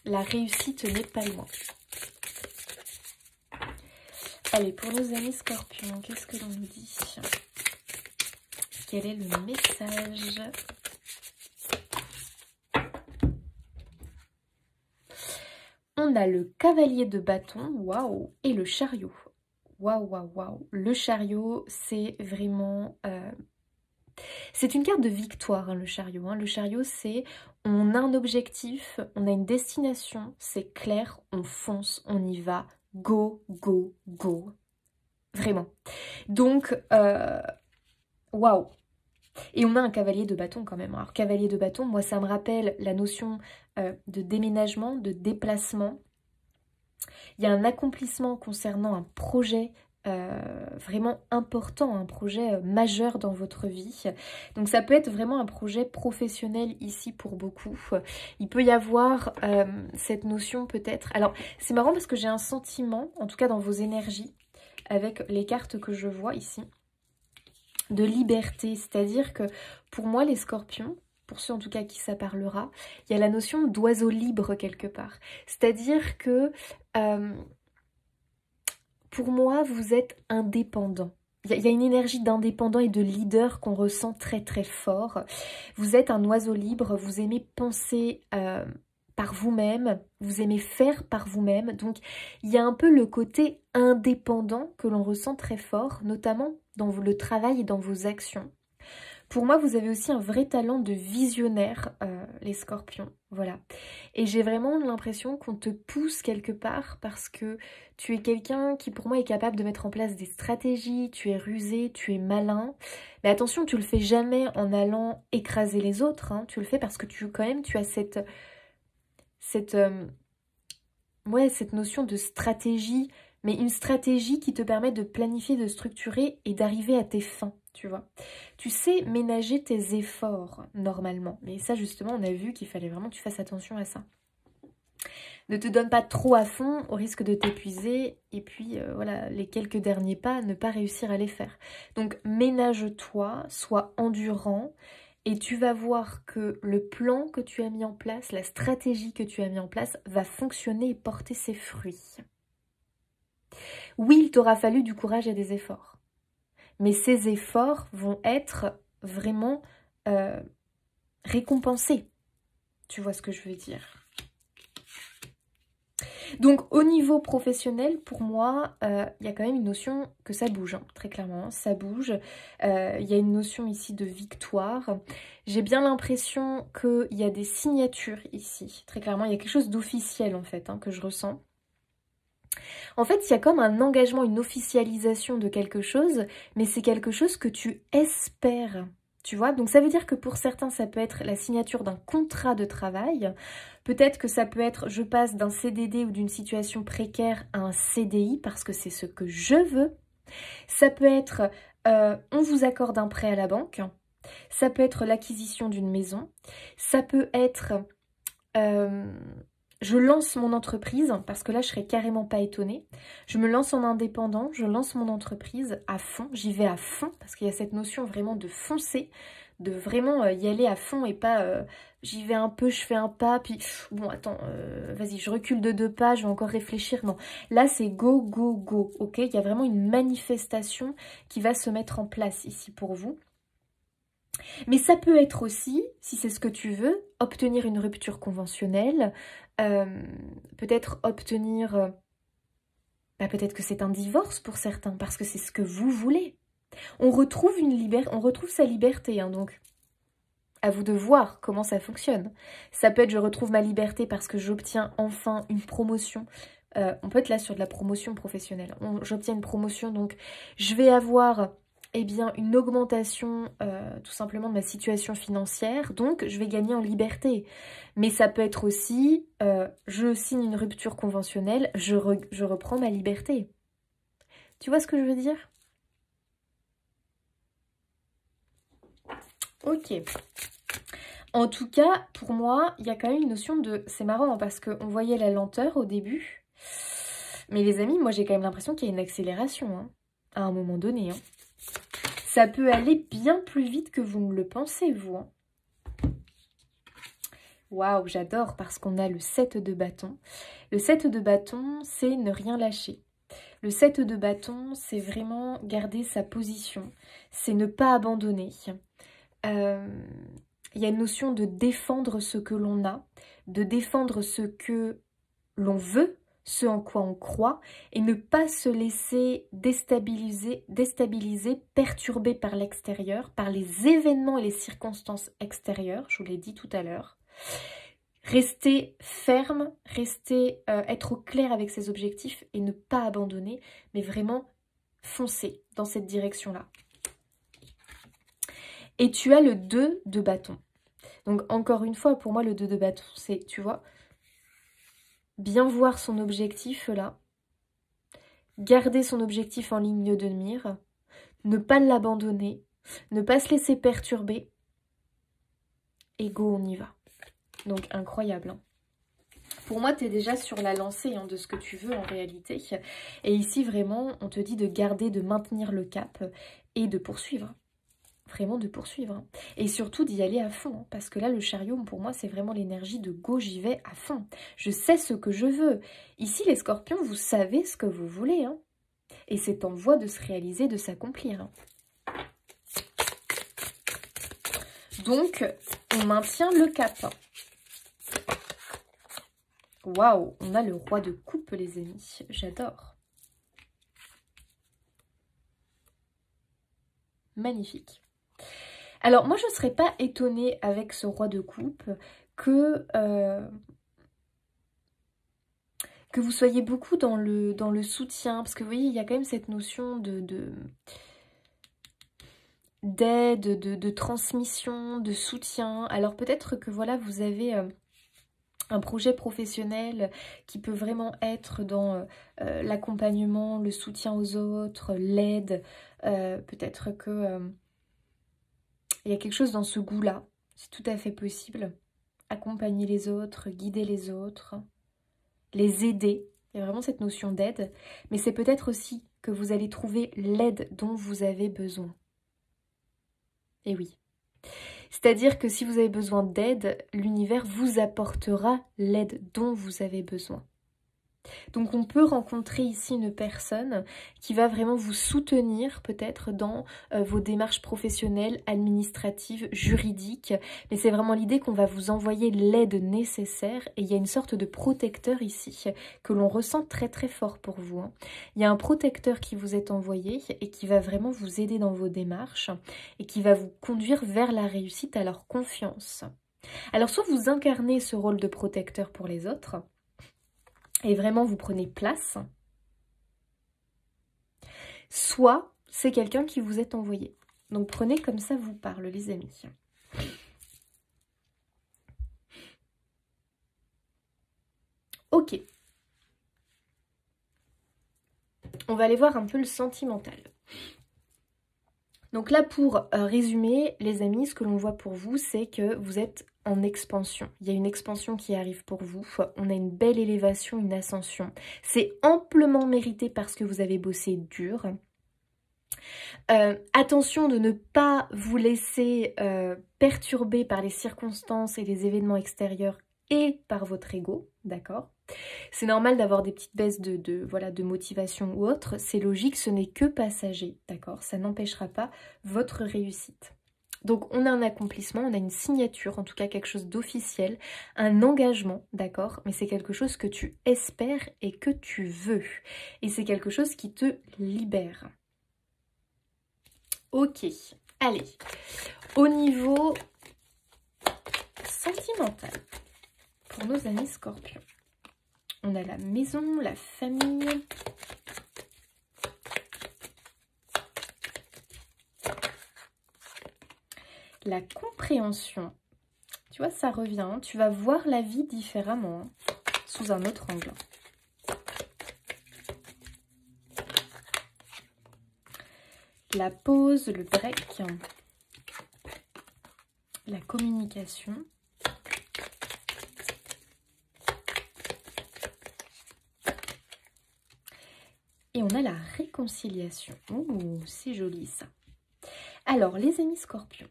La réussite n'est pas loin. Allez, pour nos amis scorpions, qu'est-ce que l'on nous dit? Quel est le message? On a le cavalier de bâton, waouh, et le chariot. Waouh, waouh, waouh. Le chariot, c'est vraiment... c'est une carte de victoire, hein, le chariot. Hein. Le chariot, c'est... on a un objectif, on a une destination, c'est clair, on fonce, on y va. Go, go, go. Vraiment. Donc, waouh. Et on a un cavalier de bâton quand même. Alors, cavalier de bâton, moi, ça me rappelle la notion de déménagement, de déplacement. Il y a un accomplissement concernant un projet vraiment important, un projet majeur dans votre vie. Donc ça peut être vraiment un projet professionnel ici pour beaucoup. Il peut y avoir cette notion peut-être... Alors c'est marrant parce que j'ai un sentiment, en tout cas dans vos énergies, avec les cartes que je vois ici, de liberté. C'est-à-dire que pour moi les scorpions, pour ceux en tout cas qui ça parlera, il y a la notion d'oiseau libre quelque part. C'est-à-dire que... pour moi, vous êtes indépendant. Il y a une énergie d'indépendant et de leader qu'on ressent très très fort. Vous êtes un oiseau libre, vous aimez penser par vous-même, vous aimez faire par vous-même. Donc il y a un peu le côté indépendant que l'on ressent très fort, notamment dans le travail et dans vos actions. Pour moi, vous avez aussi un vrai talent de visionnaire, les scorpions, voilà. Et j'ai vraiment l'impression qu'on te pousse quelque part parce que tu es quelqu'un qui, pour moi, est capable de mettre en place des stratégies, tu es rusé, tu es malin. Mais attention, tu le fais jamais en allant écraser les autres, hein. Tu le fais parce que quand même, tu as cette notion de stratégie, mais une stratégie qui te permet de planifier, de structurer et d'arriver à tes fins. Tu vois, tu sais ménager tes efforts normalement, mais ça justement on a vu qu'il fallait vraiment que tu fasses attention à ça. Ne te donne pas trop à fond au risque de t'épuiser et puis voilà, les quelques derniers pas, ne pas réussir à les faire. Donc ménage-toi, sois endurant et tu vas voir que le plan que tu as mis en place, la stratégie que tu as mis en place va fonctionner et porter ses fruits. Oui, il t'aura fallu du courage et des efforts. Mais ces efforts vont être vraiment récompensés. Tu vois ce que je veux dire? Donc au niveau professionnel, pour moi, il y a quand même une notion que ça bouge, hein, très clairement, hein, ça bouge. Il y a une notion ici de victoire. J'ai bien l'impression qu'il y a des signatures ici, très clairement. Il y a quelque chose d'officiel en fait, hein, que je ressens. En fait, il y a comme un engagement, une officialisation de quelque chose, mais c'est quelque chose que tu espères, tu vois. Donc ça veut dire que pour certains, ça peut être la signature d'un contrat de travail. Peut-être que ça peut être, je passe d'un CDD ou d'une situation précaire à un CDI parce que c'est ce que je veux. Ça peut être, on vous accorde un prêt à la banque. Ça peut être l'acquisition d'une maison. Ça peut être... je lance mon entreprise, parce que là, je serais carrément pas étonnée. Je me lance en indépendant, je lance mon entreprise à fond. J'y vais à fond, parce qu'il y a cette notion vraiment de foncer, de vraiment y aller à fond et pas j'y vais un peu, je fais un pas, puis bon, attends, vas-y, je recule de 2 pas, je vais encore réfléchir. Non, là, c'est go, go, go, ok? Il y a vraiment une manifestation qui va se mettre en place ici pour vous. Mais ça peut être aussi, si c'est ce que tu veux, obtenir une rupture conventionnelle, peut-être obtenir... peut-être que c'est un divorce pour certains, parce que c'est ce que vous voulez. On retrouve sa liberté, hein, donc à vous de voir comment ça fonctionne. Ça peut être je retrouve ma liberté parce que j'obtiens enfin une promotion. On peut être là sur de la promotion professionnelle. J'obtiens une promotion, donc je vais avoir eh bien, une augmentation tout simplement de ma situation financière, donc je vais gagner en liberté. Mais ça peut être aussi, je signe une rupture conventionnelle, je reprends ma liberté. Tu vois ce que je veux dire? Ok. En tout cas, pour moi, il y a quand même une notion de... C'est marrant, hein, parce qu'on voyait la lenteur au début. Mais les amis, moi j'ai quand même l'impression qu'il y a une accélération, hein, à un moment donné. Hein. Ça peut aller bien plus vite que vous ne le pensez, vous. Hein. Waouh, j'adore parce qu'on a le 7 de bâton. Le 7 de bâton, c'est ne rien lâcher. Le 7 de bâton, c'est vraiment garder sa position. C'est ne pas abandonner. Il y a une notion de défendre ce que l'on a, de défendre ce que l'on veut, ce en quoi on croit, et ne pas se laisser déstabiliser, perturber par l'extérieur, par les événements et les circonstances extérieures, je vous l'ai dit tout à l'heure. Rester ferme, être au clair avec ses objectifs et ne pas abandonner, mais vraiment foncer dans cette direction-là. Et tu as le 2 de bâton. Donc encore une fois, pour moi, le 2 de bâton, c'est, tu vois, bien voir son objectif là, garder son objectif en ligne de mire, ne pas l'abandonner, ne pas se laisser perturber, et go, on y va. Donc incroyable. Hein. Pour moi, tu es déjà sur la lancée de ce que tu veux en réalité. Et ici, vraiment, on te dit de garder, de maintenir le cap et de poursuivre. Vraiment de poursuivre. Hein. Et surtout d'y aller à fond. Hein, parce que là, le chariot, pour moi, c'est vraiment l'énergie de go, j'y vais à fond. Je sais ce que je veux. Ici, les scorpions, vous savez ce que vous voulez. Hein. Et c'est en voie de se réaliser, de s'accomplir. Hein. Donc, on maintient le cap. Waouh, on a le roi de coupe, les amis. J'adore. Magnifique. Alors, moi, je ne serais pas étonnée avec ce roi de coupe que vous soyez beaucoup dans le soutien. Parce que vous voyez, il y a quand même cette notion d'aide, de transmission, de soutien. Alors, peut-être que voilà, vous avez... un projet professionnel qui peut vraiment être dans l'accompagnement, le soutien aux autres, l'aide. Peut-être que il y a quelque chose dans ce goût-là. C'est tout à fait possible. Accompagner les autres, guider les autres, les aider. Il y a vraiment cette notion d'aide. Mais c'est peut-être aussi que vous allez trouver l'aide dont vous avez besoin. Et oui. C'est-à-dire que si vous avez besoin d'aide, l'univers vous apportera l'aide dont vous avez besoin. Donc on peut rencontrer ici une personne qui va vraiment vous soutenir peut-être dans vos démarches professionnelles, administratives, juridiques. Mais c'est vraiment l'idée qu'on va vous envoyer l'aide nécessaire et il y a une sorte de protecteur ici que l'on ressent très très fort pour vous. Hein. Il y a un protecteur qui vous est envoyé et qui va vraiment vous aider dans vos démarches et qui va vous conduire vers la réussite, alors confiance. Alors soit vous incarnez ce rôle de protecteur pour les autres, et vraiment vous prenez place, soit c'est quelqu'un qui vous est envoyé. Donc prenez comme ça vous parle, les amis. Ok. On va aller voir un peu le sentimental. Donc là, pour résumer, les amis, ce que l'on voit pour vous, c'est que vous êtes en expansion. Il y a une expansion qui arrive pour vous. On a une belle élévation, une ascension. C'est amplement mérité parce que vous avez bossé dur. Attention de ne pas vous laisser perturber par les circonstances et les événements extérieurs et par votre ego, d'accord? C'est normal d'avoir des petites baisses de motivation ou autre, c'est logique, ce n'est que passager, d'accord? Ça n'empêchera pas votre réussite. Donc on a un accomplissement, on a une signature, en tout cas quelque chose d'officiel, un engagement, d'accord? Mais c'est quelque chose que tu espères et que tu veux. Et c'est quelque chose qui te libère. Ok, allez. Au niveau sentimental, pour nos amis scorpions, on a la maison, la famille. La compréhension. Tu vois, ça revient. Hein. Tu vas voir la vie différemment, hein, sous un autre angle. La pause, le break, la communication. Et on a la réconciliation. Ouh, c'est joli ça. Alors, les amis scorpions.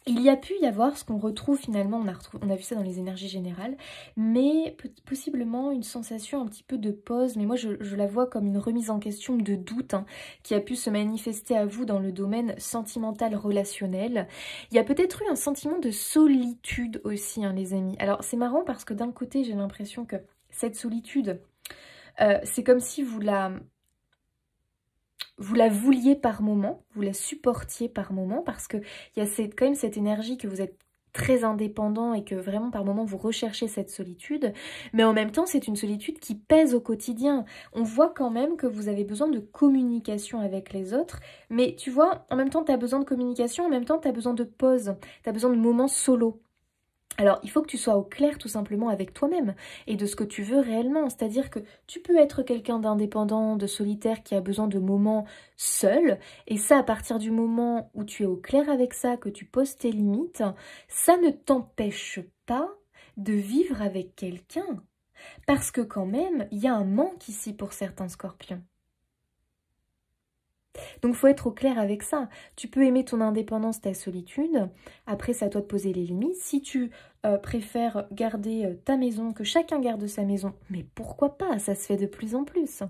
Il y a pu y avoir ce qu'on retrouve finalement, on a vu ça dans les énergies générales, mais possiblement une sensation un petit peu de pause, mais moi je la vois comme une remise en question de doute hein, qui a pu se manifester à vous dans le domaine sentimental relationnel. Il y a peut-être eu un sentiment de solitude aussi hein, les amis. Alors c'est marrant parce que d'un côté j'ai l'impression que cette solitude, c'est comme si vous la vouliez par moment, vous la supportiez par moment, parce qu'il y a quand même cette énergie que vous êtes très indépendant et que vraiment par moment vous recherchez cette solitude, mais en même temps c'est une solitude qui pèse au quotidien. On voit quand même que vous avez besoin de communication avec les autres, mais tu vois, en même temps tu as besoin de communication, en même temps tu as besoin de pause, tu as besoin de moments solo. Alors, il faut que tu sois au clair tout simplement avec toi-même et de ce que tu veux réellement. C'est-à-dire que tu peux être quelqu'un d'indépendant, de solitaire qui a besoin de moments seul. Et ça, à partir du moment où tu es au clair avec ça, que tu poses tes limites, ça ne t'empêche pas de vivre avec quelqu'un. Parce que quand même, il y a un manque ici pour certains scorpions. Donc, il faut être au clair avec ça. Tu peux aimer ton indépendance, ta solitude. Après, c'est à toi de poser les limites. Si tu préfères garder ta maison, que chacun garde sa maison, mais pourquoi pas? Ça se fait de plus en plus.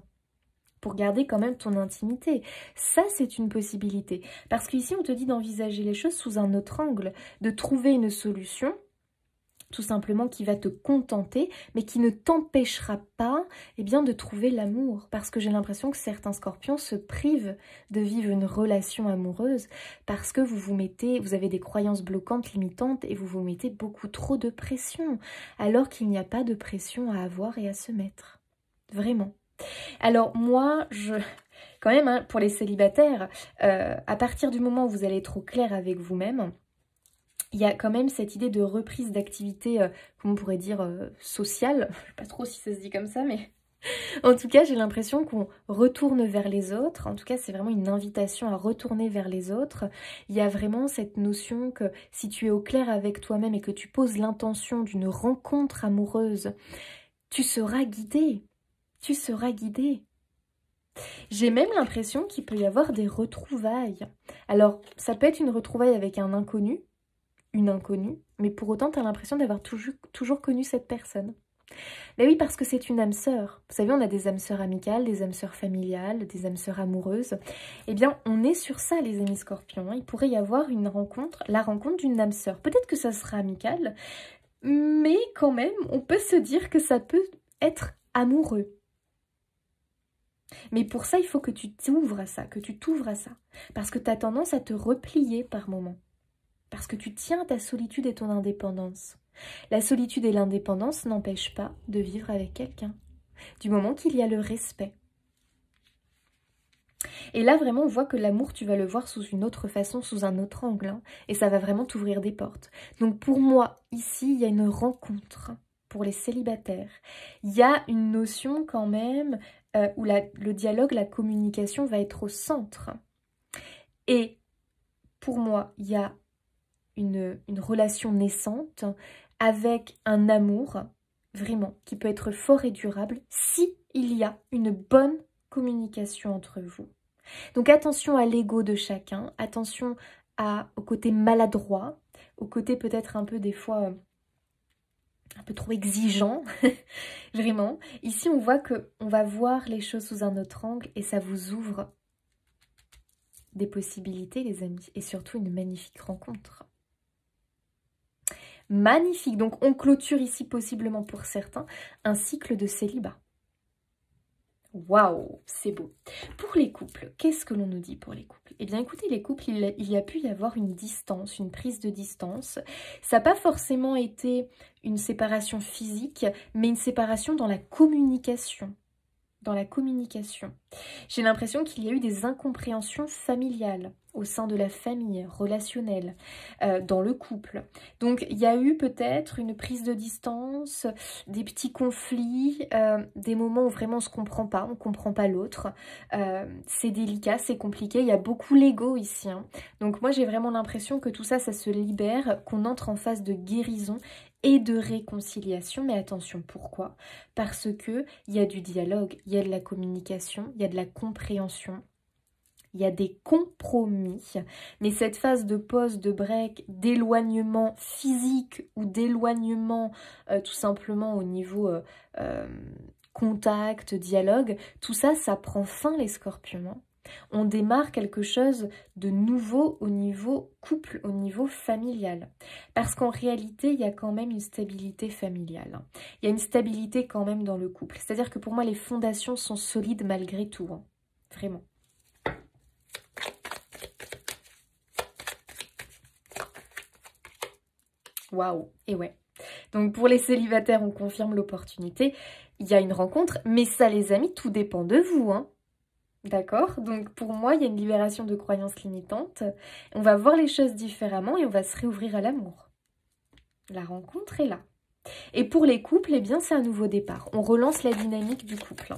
Pour garder quand même ton intimité. Ça, c'est une possibilité. Parce qu'ici, on te dit d'envisager les choses sous un autre angle, de trouver une solution tout simplement qui va te contenter, mais qui ne t'empêchera pas eh bien, de trouver l'amour. Parce que j'ai l'impression que certains scorpions se privent de vivre une relation amoureuse parce que vous avez des croyances bloquantes, limitantes, et vous vous mettez beaucoup trop de pression, alors qu'il n'y a pas de pression à avoir et à se mettre. Vraiment. Alors moi, quand même, hein, pour les célibataires, à partir du moment où vous allez être au clair avec vous-même, il y a quand même cette idée de reprise d'activité, comment on pourrait dire, sociale. Je ne sais pas trop si ça se dit comme ça, mais en tout cas, j'ai l'impression qu'on retourne vers les autres. En tout cas, c'est vraiment une invitation à retourner vers les autres. Il y a vraiment cette notion que si tu es au clair avec toi-même et que tu poses l'intention d'une rencontre amoureuse, tu seras guidé. Tu seras guidé. J'ai même l'impression qu'il peut y avoir des retrouvailles. Alors, ça peut être une retrouvaille avec un inconnu, une inconnue, mais pour autant, tu as l'impression d'avoir toujours connu cette personne. Mais oui, parce que c'est une âme sœur. Vous savez, on a des âmes sœurs amicales, des âmes sœurs familiales, des âmes sœurs amoureuses. Eh bien, on est sur ça, les amis scorpions. Il pourrait y avoir une rencontre, la rencontre d'une âme sœur. Peut-être que ça sera amical, mais quand même, on peut se dire que ça peut être amoureux. Mais pour ça, il faut que tu t'ouvres à ça, que tu t'ouvres à ça. Parce que tu as tendance à te replier par moments. Parce que tu tiens à ta solitude et ton indépendance. La solitude et l'indépendance n'empêchent pas de vivre avec quelqu'un. Du moment qu'il y a le respect. Et là, vraiment, on voit que l'amour, tu vas le voir sous une autre façon, sous un autre angle. Hein, et ça va vraiment t'ouvrir des portes. Donc pour moi, ici, il y a une rencontre pour les célibataires. Il y a une notion quand même où le dialogue, la communication va être au centre. Et pour moi, il y a une relation naissante avec un amour, vraiment, qui peut être fort et durable si il y a une bonne communication entre vous. Donc attention à l'ego de chacun, attention au côté maladroit, au côté peut-être un peu des fois un peu trop exigeant, vraiment. Ici on voit qu'on va voir les choses sous un autre angle et ça vous ouvre des possibilités les amis et surtout une magnifique rencontre. Magnifique, donc on clôture ici possiblement pour certains un cycle de célibat. Waouh, c'est beau. Pour les couples, qu'est-ce que l'on nous dit pour les couples? Eh bien écoutez, les couples, il y a pu y avoir une distance, une prise de distance. Ça n'a pas forcément été une séparation physique, mais une séparation dans la communication. Dans la communication. J'ai l'impression qu'il y a eu des incompréhensions familiales au sein de la famille, relationnelle, dans le couple. Donc il y a eu peut-être une prise de distance, des petits conflits, des moments où vraiment on se comprend pas, on comprend pas l'autre. C'est délicat, c'est compliqué, il y a beaucoup l'ego ici, hein. Donc moi j'ai vraiment l'impression que tout ça, ça se libère, qu'on entre en phase de guérison et de réconciliation. Mais attention, pourquoi? Parce que il y a du dialogue, il y a de la communication, il y a de la compréhension, il y a des compromis, mais cette phase de pause, de break, d'éloignement physique ou d'éloignement tout simplement au niveau contact, dialogue, tout ça, ça prend fin les scorpions, hein. On démarre quelque chose de nouveau au niveau couple, au niveau familial. Parce qu'en réalité, il y a quand même une stabilité familiale, hein. Il y a une stabilité quand même dans le couple. C'est-à-dire que pour moi, les fondations sont solides malgré tout, hein. Vraiment. Waouh, et ouais. Donc pour les célibataires, on confirme l'opportunité. Il y a une rencontre, mais ça les amis, tout dépend de vous, hein. D'accord? Donc pour moi, il y a une libération de croyances limitantes. On va voir les choses différemment et on va se réouvrir à l'amour. La rencontre est là. Et pour les couples, eh bien c'est un nouveau départ. On relance la dynamique du couple.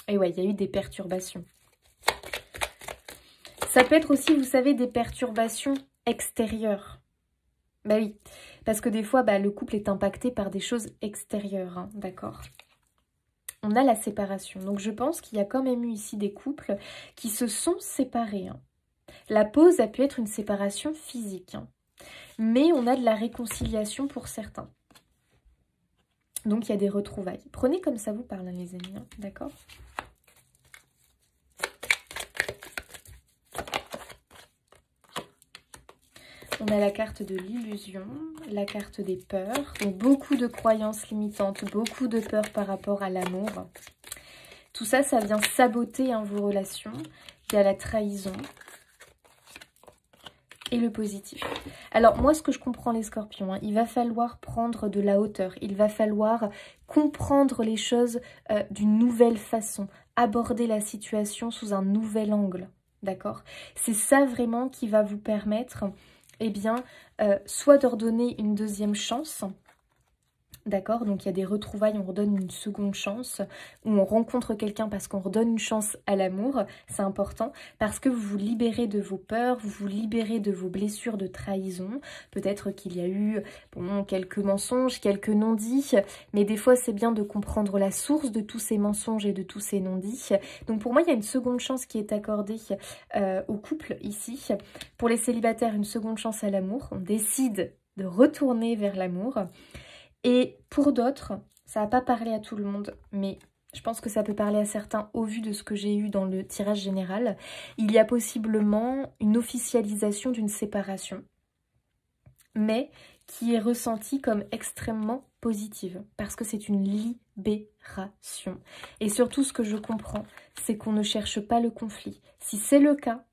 Et ouais, il y a eu des perturbations. Ça peut être aussi, vous savez, des perturbations extérieures. Bah oui, parce que des fois, le couple est impacté par des choses extérieures, hein, d'accord? On a la séparation. Donc je pense qu'il y a quand même eu ici des couples qui se sont séparés, hein. La pause a pu être une séparation physique, hein. Mais on a de la réconciliation pour certains. Donc il y a des retrouvailles. Prenez comme ça vous parle, hein, les amis, hein, d'accord? On a la carte de l'illusion, la carte des peurs, donc beaucoup de croyances limitantes, beaucoup de peurs par rapport à l'amour. Tout ça, ça vient saboter, hein, vos relations. Il y a la trahison et le positif. Alors moi, ce que je comprends les scorpions, hein, il va falloir prendre de la hauteur, il va falloir comprendre les choses d'une nouvelle façon, aborder la situation sous un nouvel angle, d'accord? C'est ça vraiment qui va vous permettre, eh bien, soit de redonner une deuxième chance, d'accord? Donc il y a des retrouvailles, on redonne une seconde chance, ou on rencontre quelqu'un parce qu'on redonne une chance à l'amour, c'est important, parce que vous vous libérez de vos peurs, vous vous libérez de vos blessures de trahison. Peut-être qu'il y a eu quelques mensonges, quelques non-dits, mais des fois c'est bien de comprendre la source de tous ces mensonges et de tous ces non-dits. Donc pour moi, il y a une seconde chance qui est accordée au couple ici. Pour les célibataires, une seconde chance à l'amour. On décide de retourner vers l'amour. Et pour d'autres, ça va pas parler à tout le monde, mais je pense que ça peut parler à certains au vu de ce que j'ai eu dans le tirage général. Il y a possiblement une officialisation d'une séparation, mais qui est ressentie comme extrêmement positive, parce que c'est une libération. Et surtout, ce que je comprends, c'est qu'on ne cherche pas le conflit. Si c'est le cas,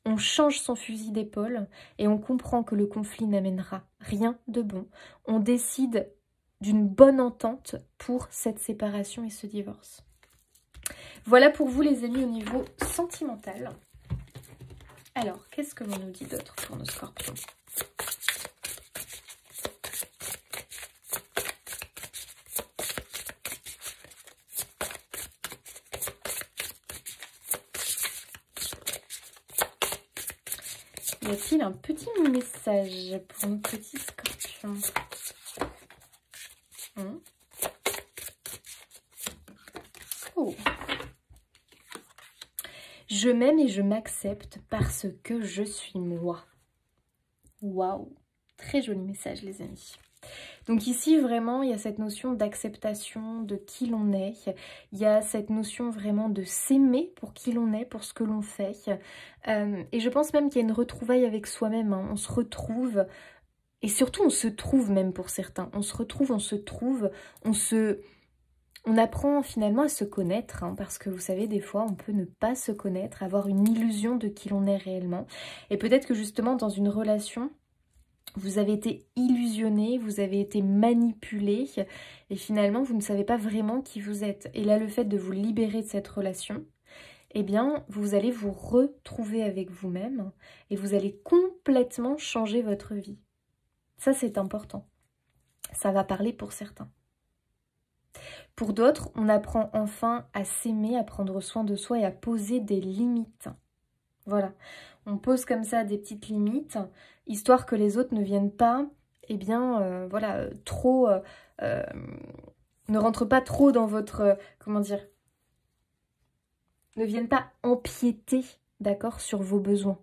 on change son fusil d'épaule et on comprend que le conflit n'amènera rien de bon. On décide d'une bonne entente pour cette séparation et ce divorce. Voilà pour vous les amis au niveau sentimental. Alors, qu'est-ce que l'on nous dit d'autre pour nos scorpions ? Y a-t-il un petit message pour nos petits scorpions ? Oh. Je m'aime et je m'accepte parce que je suis moi. Waouh, très joli message les amis. Donc ici vraiment il y a cette notion d'acceptation de qui l'on est, il y a cette notion vraiment de s'aimer pour qui l'on est, pour ce que l'on fait, et je pense même qu'il y a une retrouvaille avec soi-même, hein. On se retrouve, et surtout on se trouve même pour certains, on se retrouve, on se trouve, on apprend finalement à se connaître, hein, parce que vous savez, des fois, on peut ne pas se connaître, avoir une illusion de qui l'on est réellement. Et peut-être que justement, dans une relation, Vous avez été illusionné, vous avez été manipulé et finalement vous ne savez pas vraiment qui vous êtes. Et là, le fait de vous libérer de cette relation, eh bien, vous allez vous retrouver avec vous-même et vous allez complètement changer votre vie. Ça, c'est important. Ça va parler pour certains. Pour d'autres, on apprend enfin à s'aimer, à prendre soin de soi et à poser des limites. Voilà, on pose comme ça des petites limites, histoire que les autres ne viennent pas, eh bien, voilà, trop, ne rentrent pas trop dans votre, comment dire, ne viennent pas empiéter, d'accord, sur vos besoins.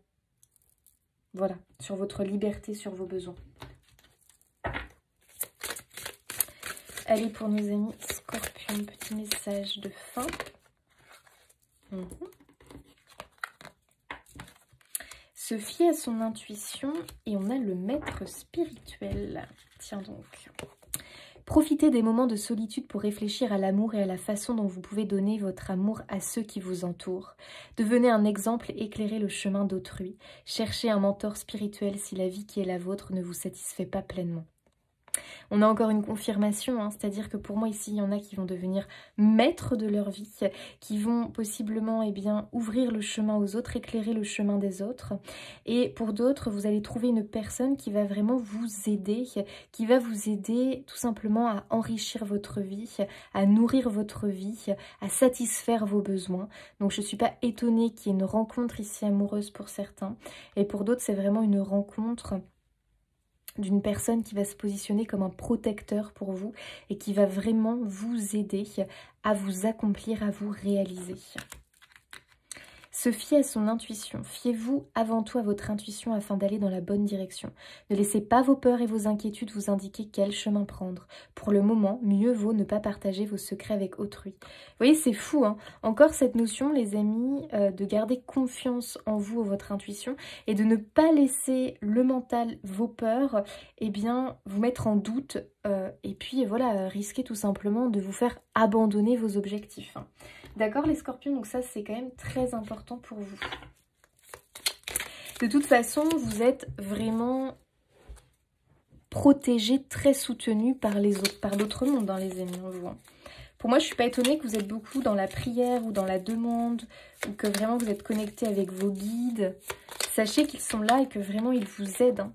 Voilà, sur votre liberté, sur vos besoins. Allez, pour nos amis Scorpions, petit message de fin. Se fier à son intuition et on a le maître spirituel. Tiens donc. Profitez des moments de solitude pour réfléchir à l'amour et à la façon dont vous pouvez donner votre amour à ceux qui vous entourent. Devenez un exemple et éclairez le chemin d'autrui. Cherchez un mentor spirituel si la vie qui est la vôtre ne vous satisfait pas pleinement. On a encore une confirmation, hein, c'est-à-dire que pour moi ici, il y en a qui vont devenir maîtres de leur vie, qui vont possiblement ouvrir le chemin aux autres, éclairer le chemin des autres. Et pour d'autres, vous allez trouver une personne qui va vraiment vous aider, qui va vous aider tout simplement à enrichir votre vie, à nourrir votre vie, à satisfaire vos besoins. Donc je ne suis pas étonnée qu'il y ait une rencontre ici amoureuse pour certains. Et pour d'autres, c'est vraiment une rencontre d'une personne qui va se positionner comme un protecteur pour vous et qui va vraiment vous aider à vous accomplir, à vous réaliser. Se fier à son intuition. Fiez-vous avant tout à votre intuition afin d'aller dans la bonne direction. Ne laissez pas vos peurs et vos inquiétudes vous indiquer quel chemin prendre. Pour le moment, mieux vaut ne pas partager vos secrets avec autrui. Vous voyez, c'est fou, hein. Encore cette notion, les amis, de garder confiance en vous, en votre intuition, et de ne pas laisser le mental, vos peurs, eh bien, vous mettre en doute, et puis voilà, risquer tout simplement de vous faire abandonner vos objectifs, hein. D'accord les scorpions, donc ça c'est quand même très important pour vous. De toute façon, vous êtes vraiment protégés, très soutenus par les autres, par l'autre monde, hein, les amis, on le voit. Pour moi, je ne suis pas étonnée que vous êtes beaucoup dans la prière ou dans la demande, ou que vraiment vous êtes connectés avec vos guides. Sachez qu'ils sont là et que vraiment ils vous aident, hein.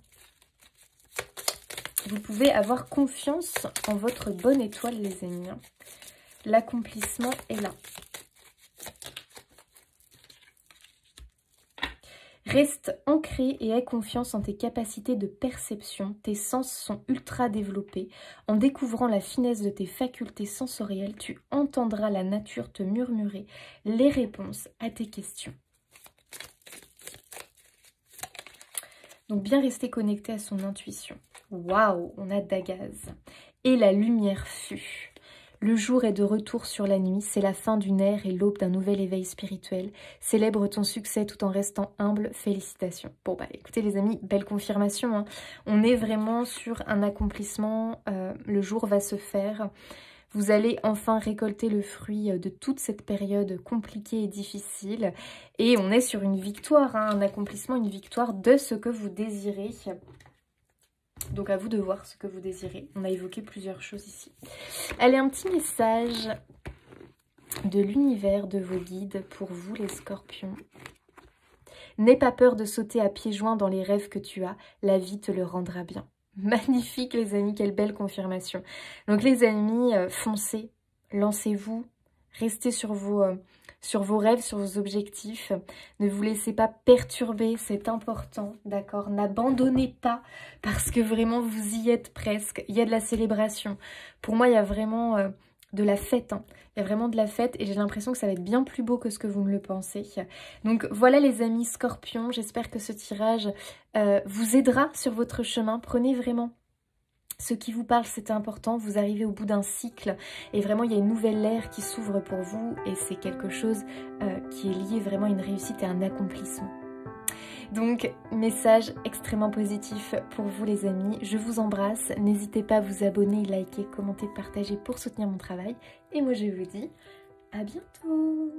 Vous pouvez avoir confiance en votre bonne étoile, les amis, hein. L'accomplissement est là. Reste ancré et aie confiance en tes capacités de perception. Tes sens sont ultra développés. En découvrant la finesse de tes facultés sensorielles, tu entendras la nature te murmurer les réponses à tes questions. Donc bien rester connecté à son intuition. Waouh, on a Dagaz. Et la lumière fut. Le jour est de retour sur la nuit, c'est la fin d'une ère et l'aube d'un nouvel éveil spirituel. Célèbre ton succès tout en restant humble, félicitations. Bon bah écoutez les amis, belle confirmation, hein. On est vraiment sur un accomplissement, le jour va se faire. Vous allez enfin récolter le fruit de toute cette période compliquée et difficile. Et on est sur une victoire, hein, un accomplissement, une victoire de ce que vous désirez. Donc à vous de voir ce que vous désirez. On a évoqué plusieurs choses ici. Allez, un petit message de l'univers, de vos guides pour vous les scorpions. N'aie pas peur de sauter à pieds joints dans les rêves que tu as. La vie te le rendra bien. Magnifique les amis, quelle belle confirmation. Donc les amis, foncez, lancez-vous, restez sur vos rêves, sur vos objectifs. Ne vous laissez pas perturber, c'est important, d'accord? N'abandonnez pas parce que vraiment vous y êtes presque. Il y a de la célébration. Pour moi, il y a vraiment de la fête, hein. Il y a vraiment de la fête et j'ai l'impression que ça va être bien plus beau que ce que vous ne le pensez. Donc voilà les amis scorpions, j'espère que ce tirage vous aidera sur votre chemin. Prenez vraiment ce qui vous parle, c'est important. Vous arrivez au bout d'un cycle et vraiment il y a une nouvelle ère qui s'ouvre pour vous et c'est quelque chose qui est lié vraiment à une réussite et à un accomplissement. Donc, message extrêmement positif pour vous les amis. Je vous embrasse. N'hésitez pas à vous abonner, liker, commenter, partager pour soutenir mon travail. Et moi, je vous dis à bientôt.